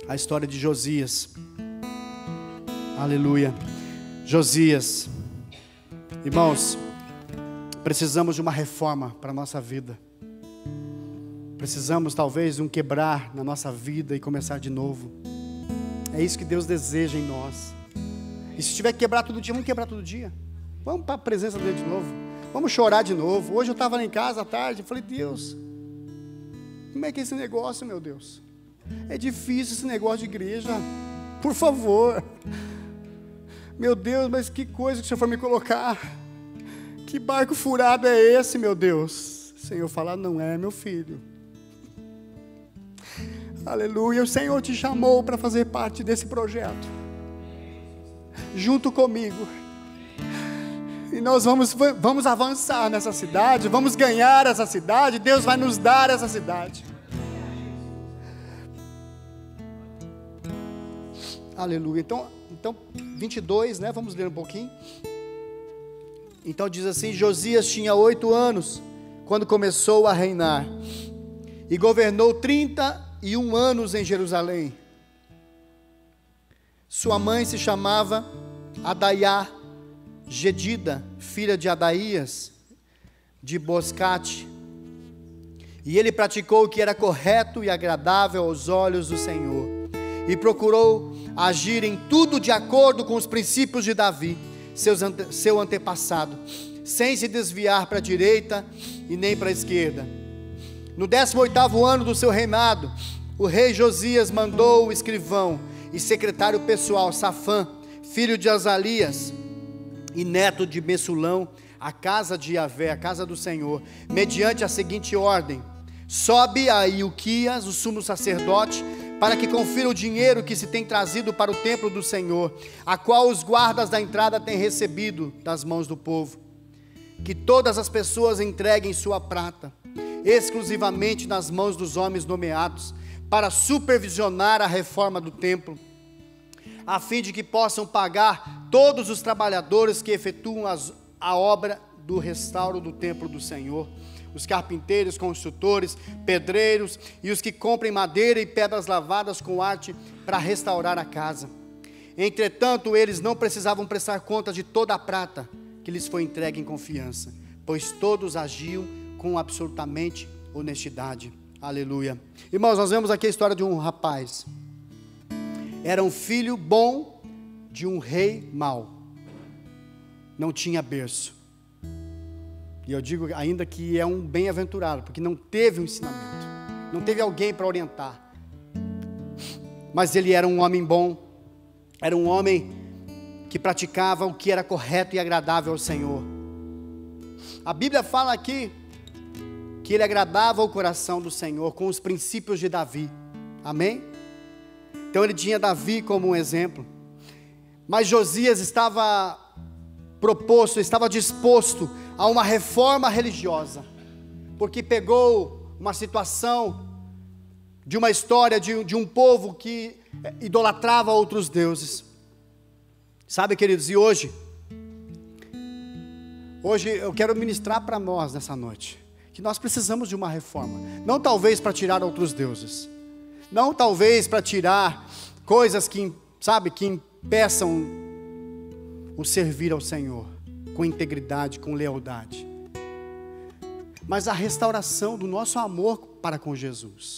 A história de Josias. Aleluia. Josias. Irmãos, precisamos de uma reforma para a nossa vida. Precisamos talvez de um quebrar na nossa vida e começar de novo. É isso que Deus deseja em nós. E se tiver que quebrar todo dia, vamos quebrar todo dia. Vamos para a presença dele de novo. Vamos chorar de novo. Hoje eu estava lá em casa à tarde, falei, Deus, como é que é esse negócio, meu Deus? É difícil esse negócio de igreja. Por favor. Meu Deus, mas que coisa que o Senhor foi me colocar. Que barco furado é esse, meu Deus? O Senhor fala, não é, meu filho. Aleluia, o Senhor te chamou para fazer parte desse projeto. Junto comigo. E nós vamos avançar nessa cidade, vamos ganhar essa cidade, Deus vai nos dar essa cidade. Aleluia. Então 22, né? Vamos ler um pouquinho. Então diz assim: Josias tinha 8 anos quando começou a reinar, e governou 31 anos em Jerusalém. Sua mãe se chamava Adaiá Gedida, filha de Adaías, de Boscate. E ele praticou o que era correto e agradável aos olhos do Senhor, e procurou agir em tudo de acordo com os princípios de Davi, seu antepassado, sem se desviar para a direita e nem para a esquerda. No 18º ano do seu reinado, o rei Josias mandou o escrivão e secretário pessoal Safã, filho de Azalias e neto de Messulão, à casa de Yahvé, a casa do Senhor, mediante a seguinte ordem: sobe a Ilquias, o sumo sacerdote, para que confira o dinheiro que se tem trazido para o templo do Senhor, a qual os guardas da entrada têm recebido das mãos do povo. Que todas as pessoas entreguem sua prata, exclusivamente nas mãos dos homens nomeados, para supervisionar a reforma do templo, a fim de que possam pagar todos os trabalhadores que efetuam a obra do restauro do templo do Senhor, os carpinteiros, construtores, pedreiros e os que comprem madeira e pedras lavadas com arte para restaurar a casa. Entretanto, eles não precisavam prestar conta de toda a prata que lhes foi entregue em confiança, pois todos agiam com absolutamente honestidade. Aleluia. Irmãos, nós vemos aqui a história de um rapaz. Era um filho bom de um rei mau. Não tinha berço. E eu digo ainda que é um bem-aventurado, porque não teve um ensinamento, não teve alguém para orientar. Mas ele era um homem bom, era um homem que praticava o que era correto e agradável ao Senhor. A Bíblia fala aqui que ele agradava o coração do Senhor com os princípios de Davi. Amém? Então ele tinha Davi como um exemplo. Mas Josias estava disposto a uma reforma religiosa, porque pegou uma situação de uma história de um povo que idolatrava outros deuses. Sabe, queridos, e hoje eu quero ministrar para nós nessa noite, que nós precisamos de uma reforma, não talvez para tirar outros deuses, não talvez para tirar coisas que impeçam o servir ao Senhor, com integridade, com lealdade, mas a restauração do nosso amor para com Jesus,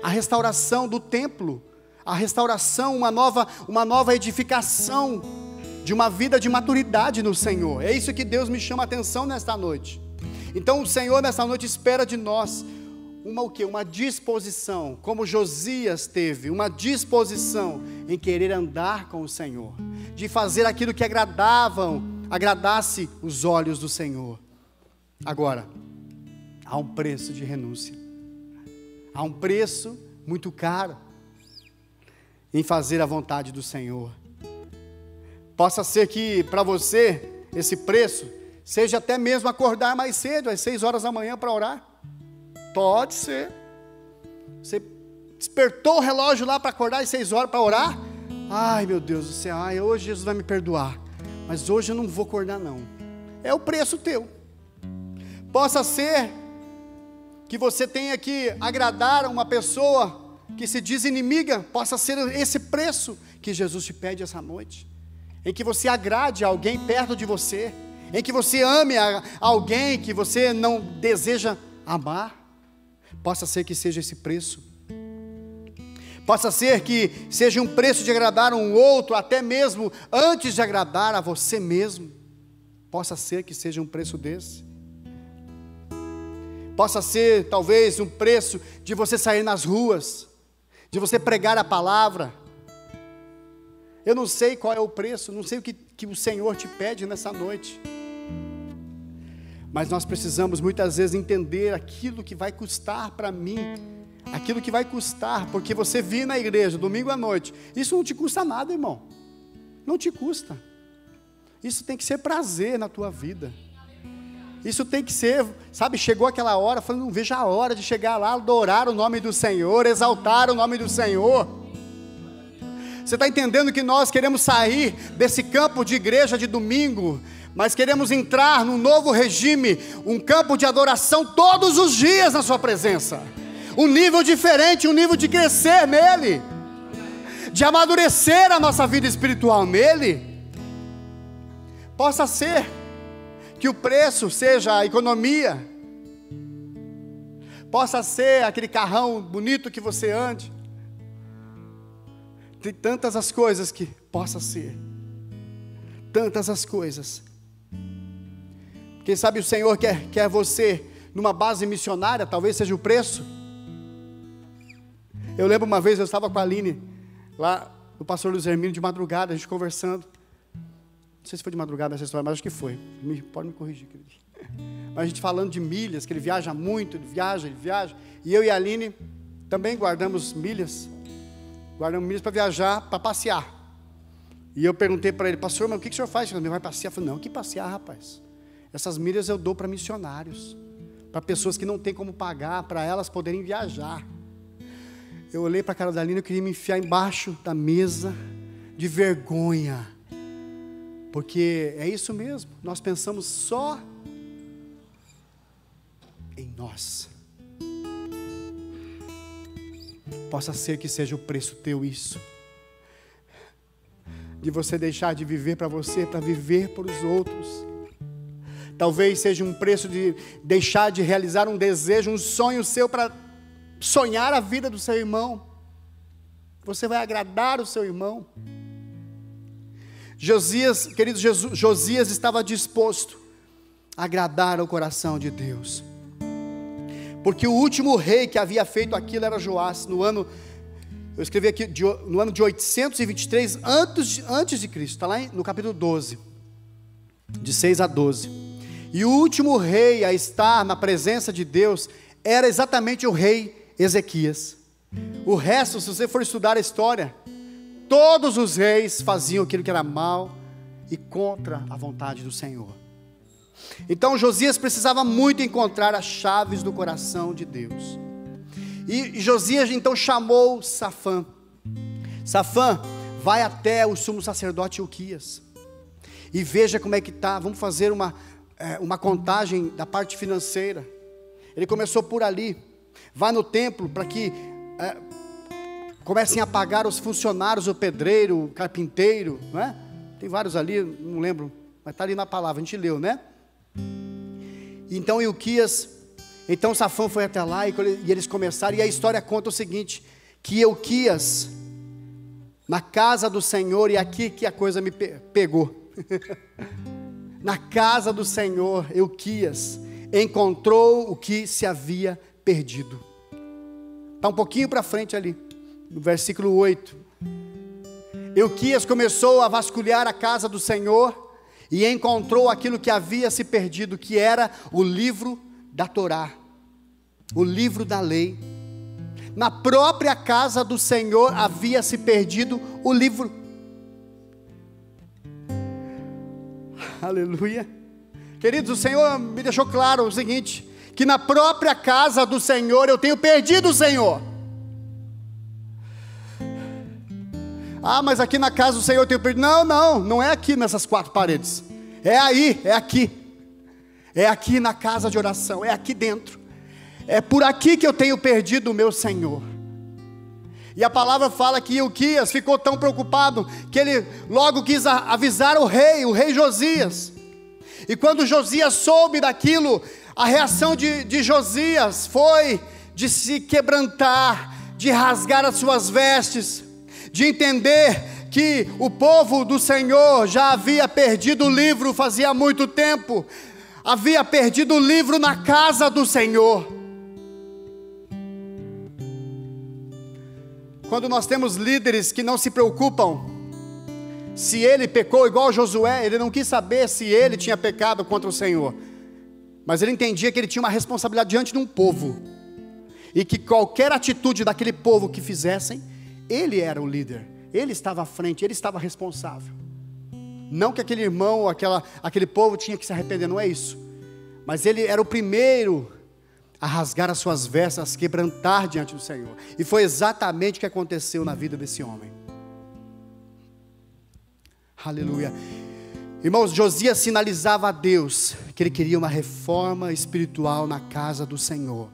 a restauração do templo, a restauração, uma nova edificação, de uma vida de maturidade no Senhor. É isso que Deus me chama a atenção nesta noite. Então o Senhor nesta noite espera de nós uma disposição, como Josias teve, uma disposição em querer andar com o Senhor, de fazer aquilo que agradasse os olhos do Senhor. Agora, há um preço de renúncia, há um preço muito caro em fazer a vontade do Senhor. Possa ser que para você esse preço seja até mesmo acordar mais cedo, às 6 horas da manhã para orar. Pode ser. Você despertou o relógio lá para acordar às 6 horas para orar. Ai meu Deus do céu, hoje Jesus vai me perdoar, mas hoje eu não vou acordar não. É o preço teu. Possa ser que você tenha que agradar uma pessoa que se diz inimiga. Possa ser esse preço que Jesus te pede essa noite, em que você agrade alguém perto de você, em que você ame alguém que você não deseja amar. Possa ser que seja esse preço, possa ser que seja um preço de agradar um outro, até mesmo antes de agradar a você mesmo. Possa ser que seja um preço desse, possa ser talvez um preço de você sair nas ruas, de você pregar a palavra. Eu não sei qual é o preço, não sei o que o Senhor te pede nessa noite, mas nós precisamos muitas vezes entender aquilo que vai custar para mim, aquilo que vai custar, porque você vir na igreja domingo à noite, isso não te custa nada, irmão, não te custa, isso tem que ser prazer na tua vida, isso tem que ser, chegou aquela hora, falando, não vejo a hora de chegar lá, adorar o nome do Senhor, exaltar o nome do Senhor. Você está entendendo que nós queremos sair desse campo de igreja de domingo, mas queremos entrar num novo regime, um campo de adoração todos os dias na sua presença, um nível diferente, um nível de crescer nele, de amadurecer a nossa vida espiritual nele. Possa ser que o preço seja a economia, possa ser aquele carrão bonito que você ande. Tem tantas as coisas que possa ser, tantas as coisas. Quem sabe o Senhor quer você numa base missionária, talvez seja o preço. Eu lembro uma vez, eu estava com a Aline, lá no pastor Luiz Hermínio, de madrugada, a gente conversando. Não sei se foi de madrugada essa história, mas acho que foi. Pode me corrigir, querido. Mas a gente falando de milhas, que ele viaja muito, ele viaja. E eu e a Aline também guardamos milhas para viajar, para passear. E eu perguntei para ele, pastor, mas o que o senhor faz? Ele vai passear? Eu falei, não, que passear, rapaz? Essas milhas eu dou para missionários, para pessoas que não têm como pagar, para elas poderem viajar. Eu olhei para a cara da Aline, eu queria me enfiar embaixo da mesa, de vergonha, porque é isso mesmo, nós pensamos só em nós. Possa ser que seja o preço teu isso, de você deixar de viver para você, para viver para os outros. Talvez seja um preço de deixar de realizar um desejo, um sonho seu, para sonhar a vida do seu irmão. Você vai agradar o seu irmão. Josias, queridos, Josias estava disposto a agradar ao coração de Deus, porque o último rei que havia feito aquilo era Joás, eu escrevi aqui, no ano de 823 antes de Cristo, está lá no capítulo 12, de 6 a 12, e o último rei a estar na presença de Deus, era exatamente o rei Ezequias. O resto, se você for estudar a história, todos os reis faziam aquilo que era mal, e contra a vontade do Senhor. Então Josias precisava muito encontrar as chaves do coração de Deus, e Josias então chamou Safã. Safã, vai até o sumo sacerdote Hilquias, e veja como é que está, vamos fazer uma contagem da parte financeira. Ele começou por ali, vai no templo, para que comecem a pagar os funcionários, o pedreiro, o carpinteiro, não é? Tem vários ali, não lembro, mas está ali na palavra, a gente leu, né? Então então Safã foi até lá, e eles começaram, e a história conta o seguinte, que Hilquias, na casa do Senhor, e aqui que a coisa me pegou, na casa do Senhor, Hilquias encontrou o que se havia perdido. Está um pouquinho para frente ali, no versículo 8, Hilquias começou a vasculhar a casa do Senhor, e encontrou aquilo que havia se perdido, que era o livro da Torá, o livro da lei. Na própria casa do Senhor havia se perdido o livro. Aleluia. Queridos, o Senhor me deixou claro o seguinte, que na própria casa do Senhor eu tenho perdido o Senhor. Ah, mas aqui na casa do Senhor eu tenho perdido. Não é aqui nessas quatro paredes. É aí, é aqui. É aqui na casa de oração, é aqui dentro. É por aqui que eu tenho perdido o meu Senhor. E a palavra fala que Hilquias ficou tão preocupado, que ele logo quis avisar o rei Josias. E quando Josias soube daquilo, a reação de Josias foi de se quebrantar, de rasgar as suas vestes, de entender que o povo do Senhor já havia perdido o livro fazia muito tempo, havia perdido o livro na casa do Senhor. Quando nós temos líderes que não se preocupam se ele pecou, igual Josué, ele não quis saber se ele tinha pecado contra o Senhor, mas ele entendia que ele tinha uma responsabilidade diante de um povo, e que qualquer atitude daquele povo que fizessem, ele era o líder, ele estava à frente, ele estava responsável. Não que aquele irmão, aquele povo tinha que se arrepender, não é isso, mas ele era o primeiro a rasgar as suas vestes, a se quebrantar diante do Senhor, e foi exatamente o que aconteceu na vida desse homem. Aleluia. Irmãos, Josias sinalizava a Deus que ele queria uma reforma espiritual na casa do Senhor.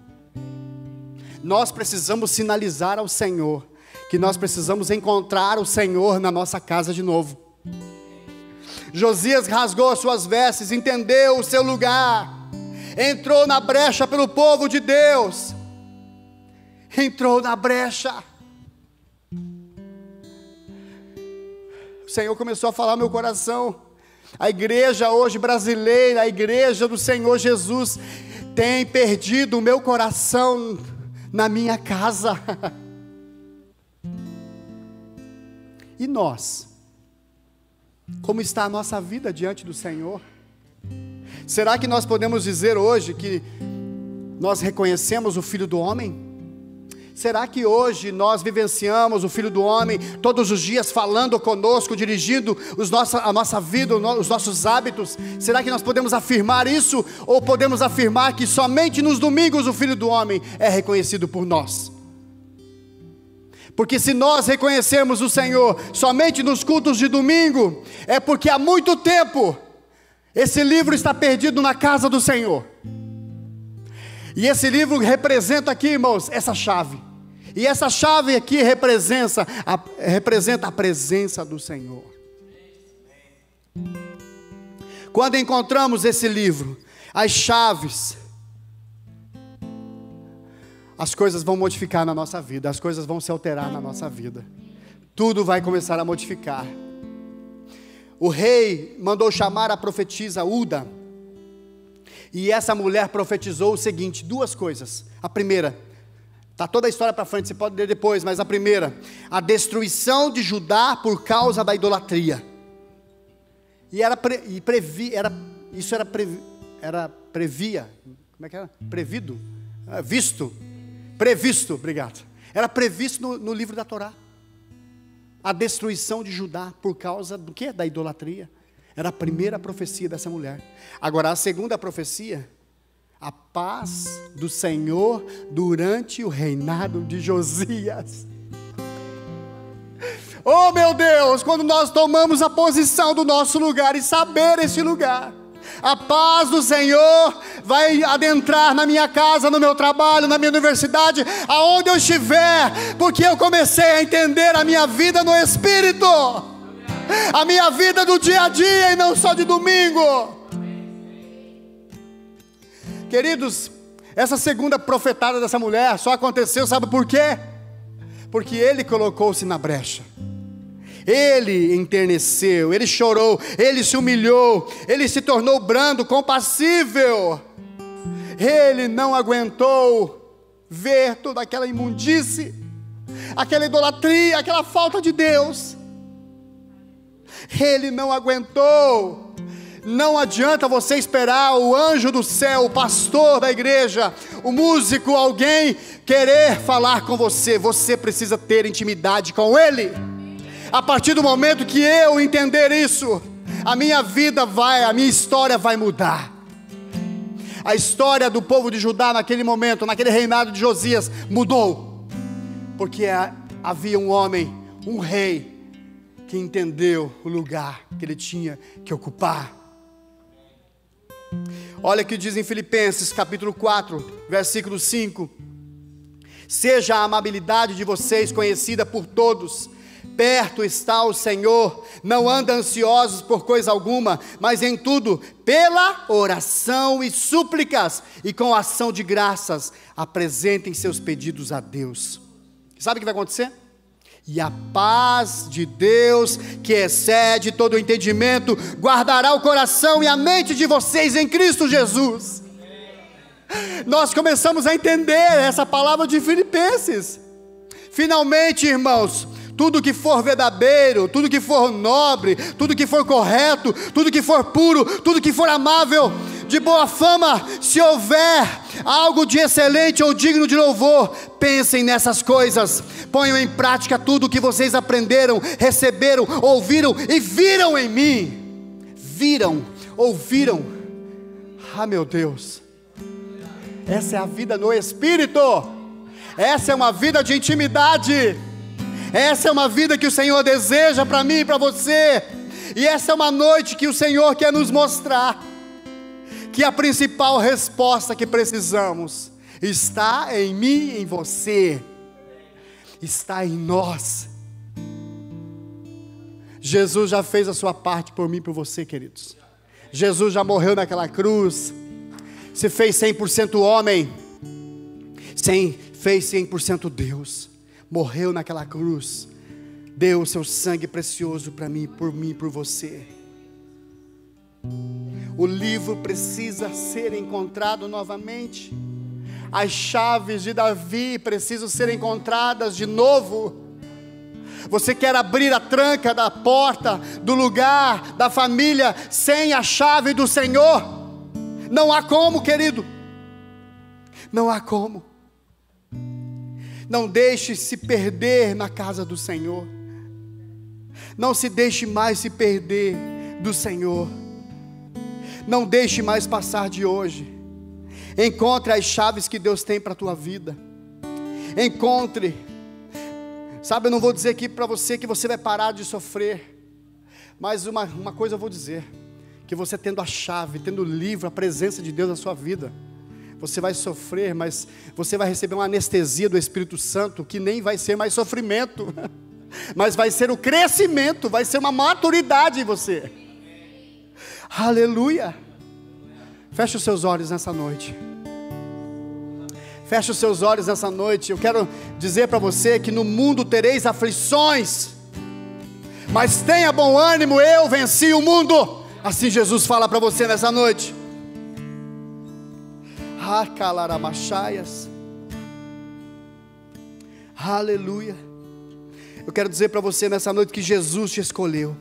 Nós precisamos sinalizar ao Senhor que nós precisamos encontrar o Senhor na nossa casa de novo. Josias rasgou as suas vestes, entendeu o seu lugar, entrou na brecha pelo povo de Deus, entrou na brecha. O Senhor começou a falar no meu coração. A igreja hoje brasileira, a igreja do Senhor Jesus, tem perdido o meu coração na minha casa. E nós? Como está a nossa vida diante do Senhor? Será que nós podemos dizer hoje que nós reconhecemos o Filho do Homem? Será que hoje nós vivenciamos o Filho do Homem todos os dias falando conosco, dirigindo a nossa vida, os nossos hábitos? Será que nós podemos afirmar isso? Ou podemos afirmar que somente nos domingos o Filho do Homem é reconhecido por nós? Porque se nós reconhecermos o Senhor somente nos cultos de domingo, é porque há muito tempo esse livro está perdido na casa do Senhor. E esse livro representa aqui, irmãos, essa chave. E essa chave aqui representa a presença do Senhor. Quando encontramos esse livro, as chaves, as coisas vão modificar na nossa vida, as coisas vão se alterar na nossa vida. Tudo vai começar a modificar. O rei mandou chamar a profetisa Uda. E essa mulher profetizou o seguinte, duas coisas. A primeira, está toda a história para frente, você pode ler depois, mas a primeira, a destruição de Judá por causa da idolatria. E previsto, obrigado. Era previsto no livro da Torá. A destruição de Judá por causa do quê? Da idolatria. Era a primeira profecia dessa mulher. Agora a segunda profecia, a paz do Senhor durante o reinado de Josias. Oh meu Deus, quando nós tomamos a posição do nosso lugar e saber esse lugar, a paz do Senhor vai adentrar na minha casa, no meu trabalho, na minha universidade, aonde eu estiver, porque eu comecei a entender a minha vida no Espírito, a minha vida do dia a dia e não só de domingo. Queridos, essa segunda profetada dessa mulher só aconteceu, sabe por quê? Porque ele colocou-se na brecha. Ele enterneceu, ele chorou, ele se humilhou, ele se tornou brando, compassível. Ele não aguentou ver toda aquela imundície, aquela idolatria, aquela falta de Deus. Ele não aguentou. Não adianta você esperar o anjo do céu, o pastor da igreja, o músico, alguém querer falar com você. Você precisa ter intimidade com ele. A partir do momento que eu entender isso, a minha história vai mudar. A história do povo de Judá naquele momento, naquele reinado de Josias, mudou. Porque havia um homem, um rei, que entendeu o lugar que ele tinha que ocupar. Olha o que diz em Filipenses capítulo 4, versículo 5. Seja a amabilidade de vocês conhecida por todos. Perto está o Senhor, não anda ansiosos por coisa alguma, mas em tudo, pela oração e súplicas, e com ação de graças, apresentem seus pedidos a Deus. Sabe o que vai acontecer? E a paz de Deus, que excede todo o entendimento, guardará o coração e a mente de vocês em Cristo Jesus. Nós começamos a entender essa palavra de Filipenses. Finalmente, irmãos, tudo que for verdadeiro, tudo que for nobre, tudo que for correto, tudo que for puro, tudo que for amável, de boa fama, se houver algo de excelente ou digno de louvor, pensem nessas coisas, ponham em prática tudo o que vocês aprenderam, receberam, ouviram e viram em mim. Viram, ouviram. Ah, meu Deus, essa é a vida no Espírito, essa é uma vida de intimidade. Essa é uma vida que o Senhor deseja para mim e para você. E essa é uma noite que o Senhor quer nos mostrar que a principal resposta que precisamos está em mim e em você. Está em nós. Jesus já fez a sua parte por mim e por você, queridos. Jesus já morreu naquela cruz. Se fez 100% homem. Fez 100% Deus. Morreu naquela cruz, deu o seu sangue precioso para mim, por você. O livro precisa ser encontrado novamente. As chaves de Davi precisam ser encontradas de novo. Você quer abrir a tranca da porta, do lugar, da família, sem a chave do Senhor? Não há como, querido. Não há como. Não deixe se perder na casa do Senhor. Não se deixe mais se perder do Senhor. Não deixe mais passar de hoje. Encontre as chaves que Deus tem para a tua vida. Encontre. Sabe, eu não vou dizer aqui para você que você vai parar de sofrer. Mas uma coisa eu vou dizer. Que você tendo a chave, tendo o livro, a presença de Deus na sua vida, Você vai sofrer, mas você vai receber uma anestesia do Espírito Santo, que nem vai ser mais sofrimento, mas vai ser o crescimento, vai ser uma maturidade em você. Aleluia. Feche os seus olhos nessa noite. Feche os seus olhos nessa noite. Eu quero dizer para você que no mundo tereis aflições, mas tenha bom ânimo, eu venci o mundo. Assim Jesus fala para você nessa noite. Aleluia. Eu quero dizer para você nessa noite que Jesus te escolheu.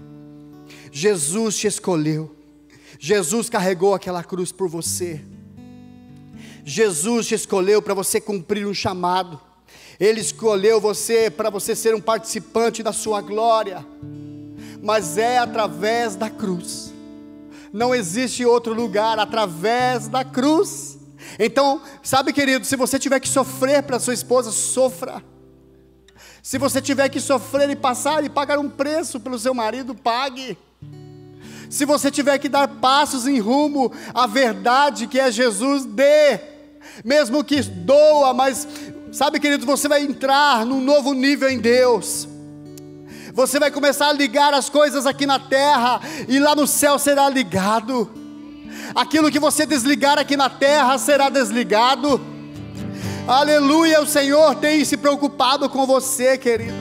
Jesus te escolheu. Jesus carregou aquela cruz por você. Jesus te escolheu para você cumprir um chamado. Ele escolheu você para você ser um participante da sua glória. Mas é através da cruz. Não existe outro lugar, através da cruz. Então, sabe, querido, se você tiver que sofrer para sua esposa, sofra. Se você tiver que sofrer e passar e pagar um preço pelo seu marido, pague. Se você tiver que dar passos em rumo à verdade que é Jesus, dê. Mesmo que doa, mas sabe, querido, você vai entrar num novo nível em Deus. Você vai começar a ligar as coisas aqui na terra, e lá no céu será ligado. Aquilo que você desligar aqui na terra será desligado. Aleluia, o Senhor tem se preocupado com você, querido.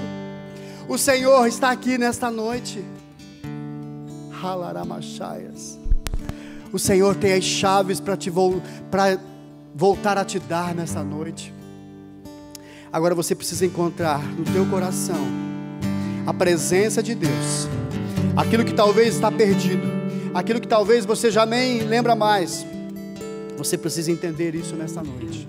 O Senhor está aqui nesta noite. O Senhor tem as chaves para voltar a te dar nessa noite. Agora você precisa encontrar no teu coração a presença de Deus. Aquilo que talvez está perdido, aquilo que talvez você já nem lembra mais, você precisa entender isso nessa noite.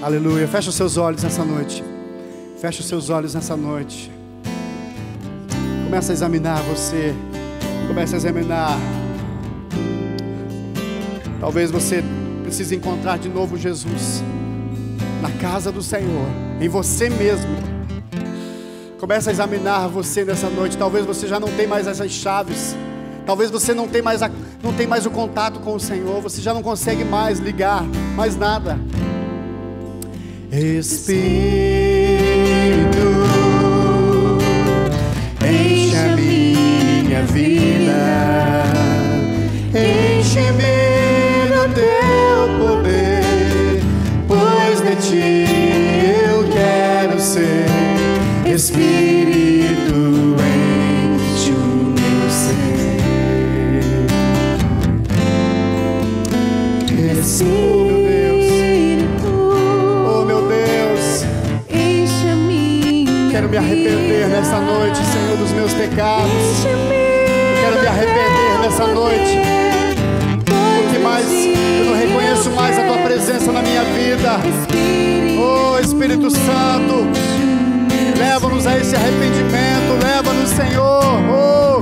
Aleluia. Fecha os seus olhos nessa noite. Fecha os seus olhos nessa noite. Começa a examinar você. Começa a examinar. Talvez você precise encontrar de novo Jesus na casa do Senhor, em você mesmo. Começa a examinar você nessa noite. Talvez você já não tenha mais essas chaves. Talvez você não tenha mais o contato com o Senhor. Você já não consegue mais ligar mais nada. Espírito, enche a minha vida, enche-me do teu poder, pois de ti eu quero ser. Espírito, enche o meu ser. Espírito, quero me arrepender nessa noite, Senhor, dos meus pecados. Eu quero me arrepender nessa noite, porque mais eu não reconheço mais a tua presença na minha vida. Oh, Espírito Santo, leva-nos a esse arrependimento, leva-nos, Senhor. Oh,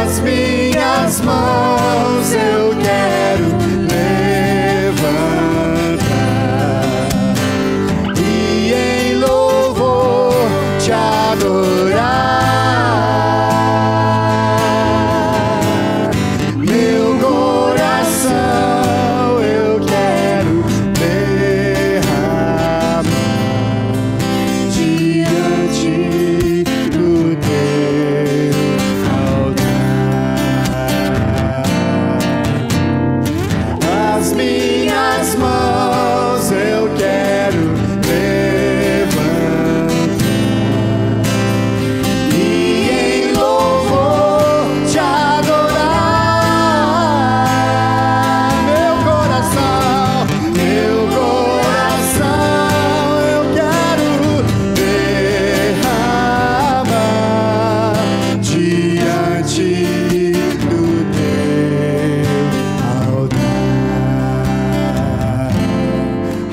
as minhas mãos eu quero levantar te adorar. Meu coração eu quero derramar diante do teu altar. As minhas mãos eu quero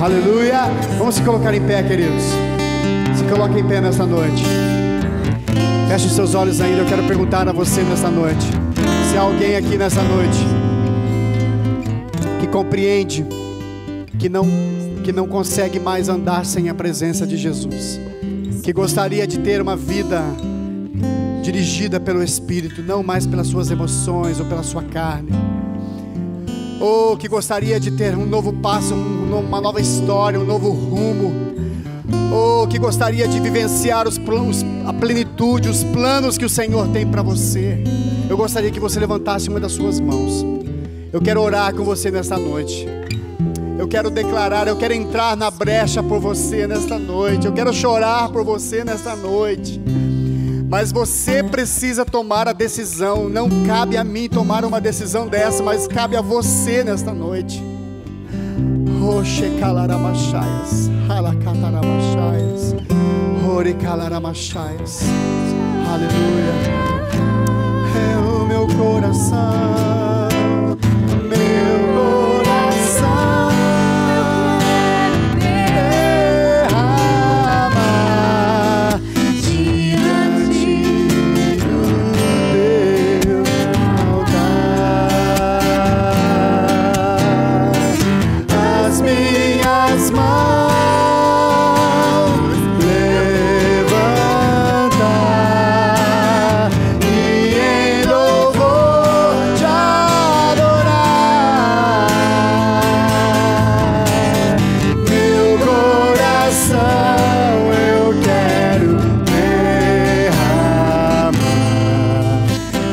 Aleluia. Vamos se colocar em pé, queridos. Se coloque em pé nessa noite. Feche os seus olhos ainda. Eu quero perguntar a você nessa noite, se há alguém aqui nessa noite que compreende que não que não consegue mais andar sem a presença de Jesus, que gostaria de ter uma vida dirigida pelo Espírito, não mais pelas suas emoções ou pela sua carne, ou que gostaria de ter um novo passo, uma nova história, um novo rumo, ou que gostaria de vivenciar os planos, a plenitude, os planos que o Senhor tem para você. Eu gostaria que você levantasse uma das suas mãos. Eu quero orar com você nesta noite. Eu quero declarar, eu quero entrar na brecha por você nesta noite. Eu quero chorar por você nesta noite. Mas você precisa tomar a decisão. Não cabe a mim tomar uma decisão dessa, mas cabe a você nesta noite. Roche calaramachaias, halacataramachaias, ore calaramachaias. Aleluia. É o meu coração, meu coração. Derramar diante do teu altar. As minhas mãos levantar e em louvor te adorar. Meu coração eu quero derramar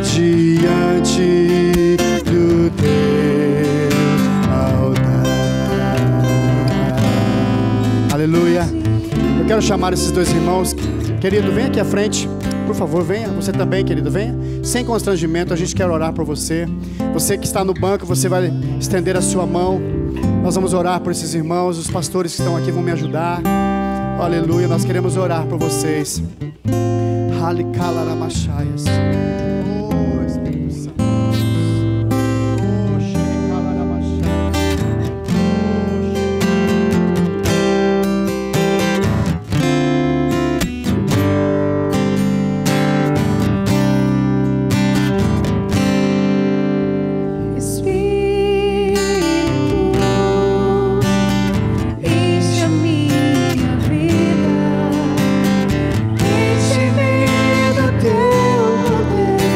diante do teu altar. Aleluia. Eu quero chamar esses dois irmãos. Querido, vem aqui à frente, por favor, venha. Você também, querido, venha. Sem constrangimento, a gente quer orar por você. Você que está no banco, você vai estender a sua mão. Nós vamos orar por esses irmãos. Os pastores que estão aqui vão me ajudar. Aleluia, nós queremos orar por vocês. Halikalamachaias. Oh, Espírito Santo. Oh, Shirikalamachaias. Enche a minha vida, enche-me do teu poder.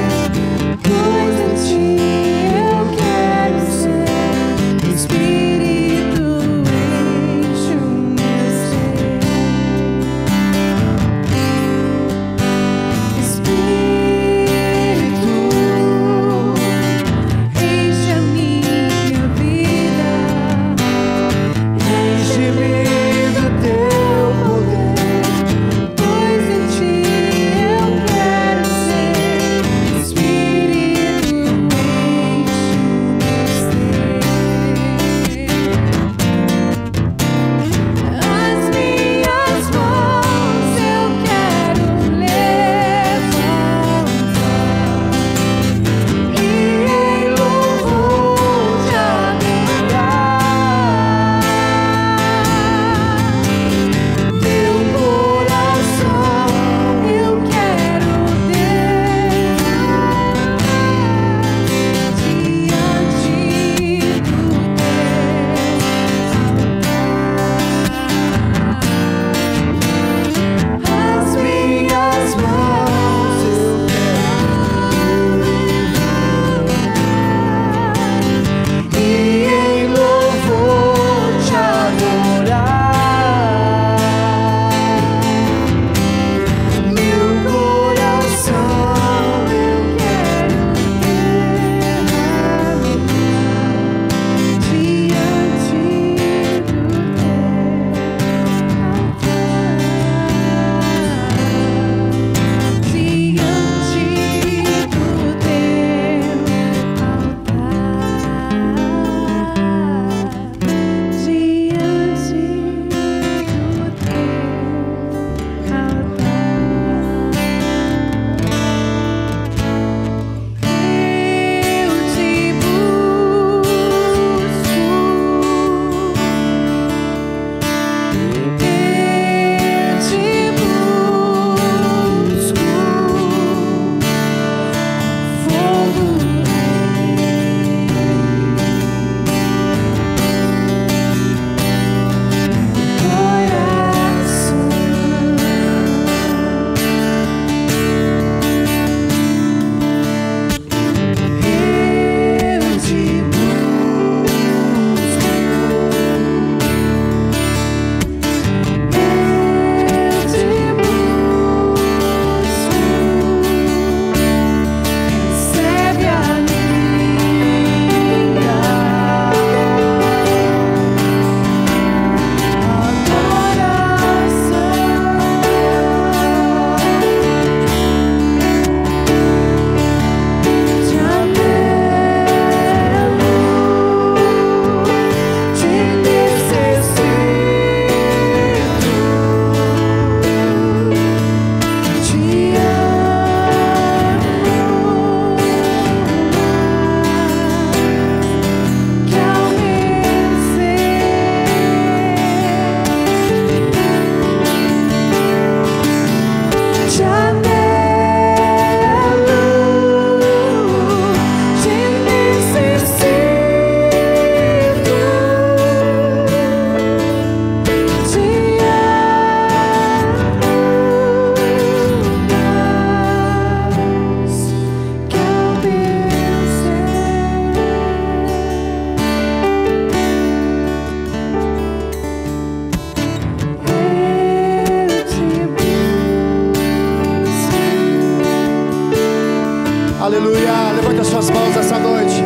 Aleluia. Levante as suas mãos essa noite.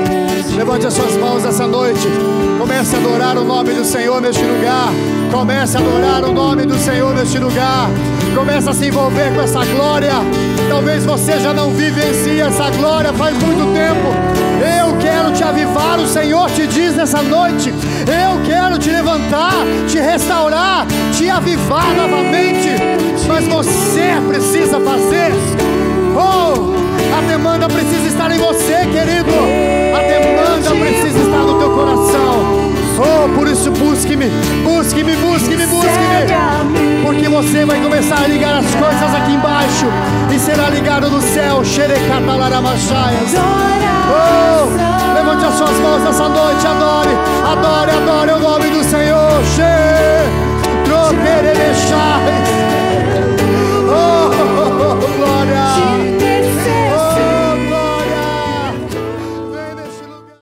Levante as suas mãos essa noite. Comece a adorar o nome do Senhor neste lugar. Comece a adorar o nome do Senhor neste lugar. Comece a se envolver com essa glória. Talvez você já não vivencie essa glória faz muito tempo. Eu quero te avivar, o Senhor te diz nessa noite. Eu quero te levantar, te restaurar, te avivar novamente. Mas você precisa fazer. Oh, a demanda precisa estar em você, querido. A demanda precisa estar no teu coração. Oh, por isso busque-me, busque-me, busque-me, busque-me. Porque você vai começar a ligar as coisas aqui embaixo e será ligado no céu. Oh, levante as suas mãos nessa noite, adore, adore, adore o nome do Senhor.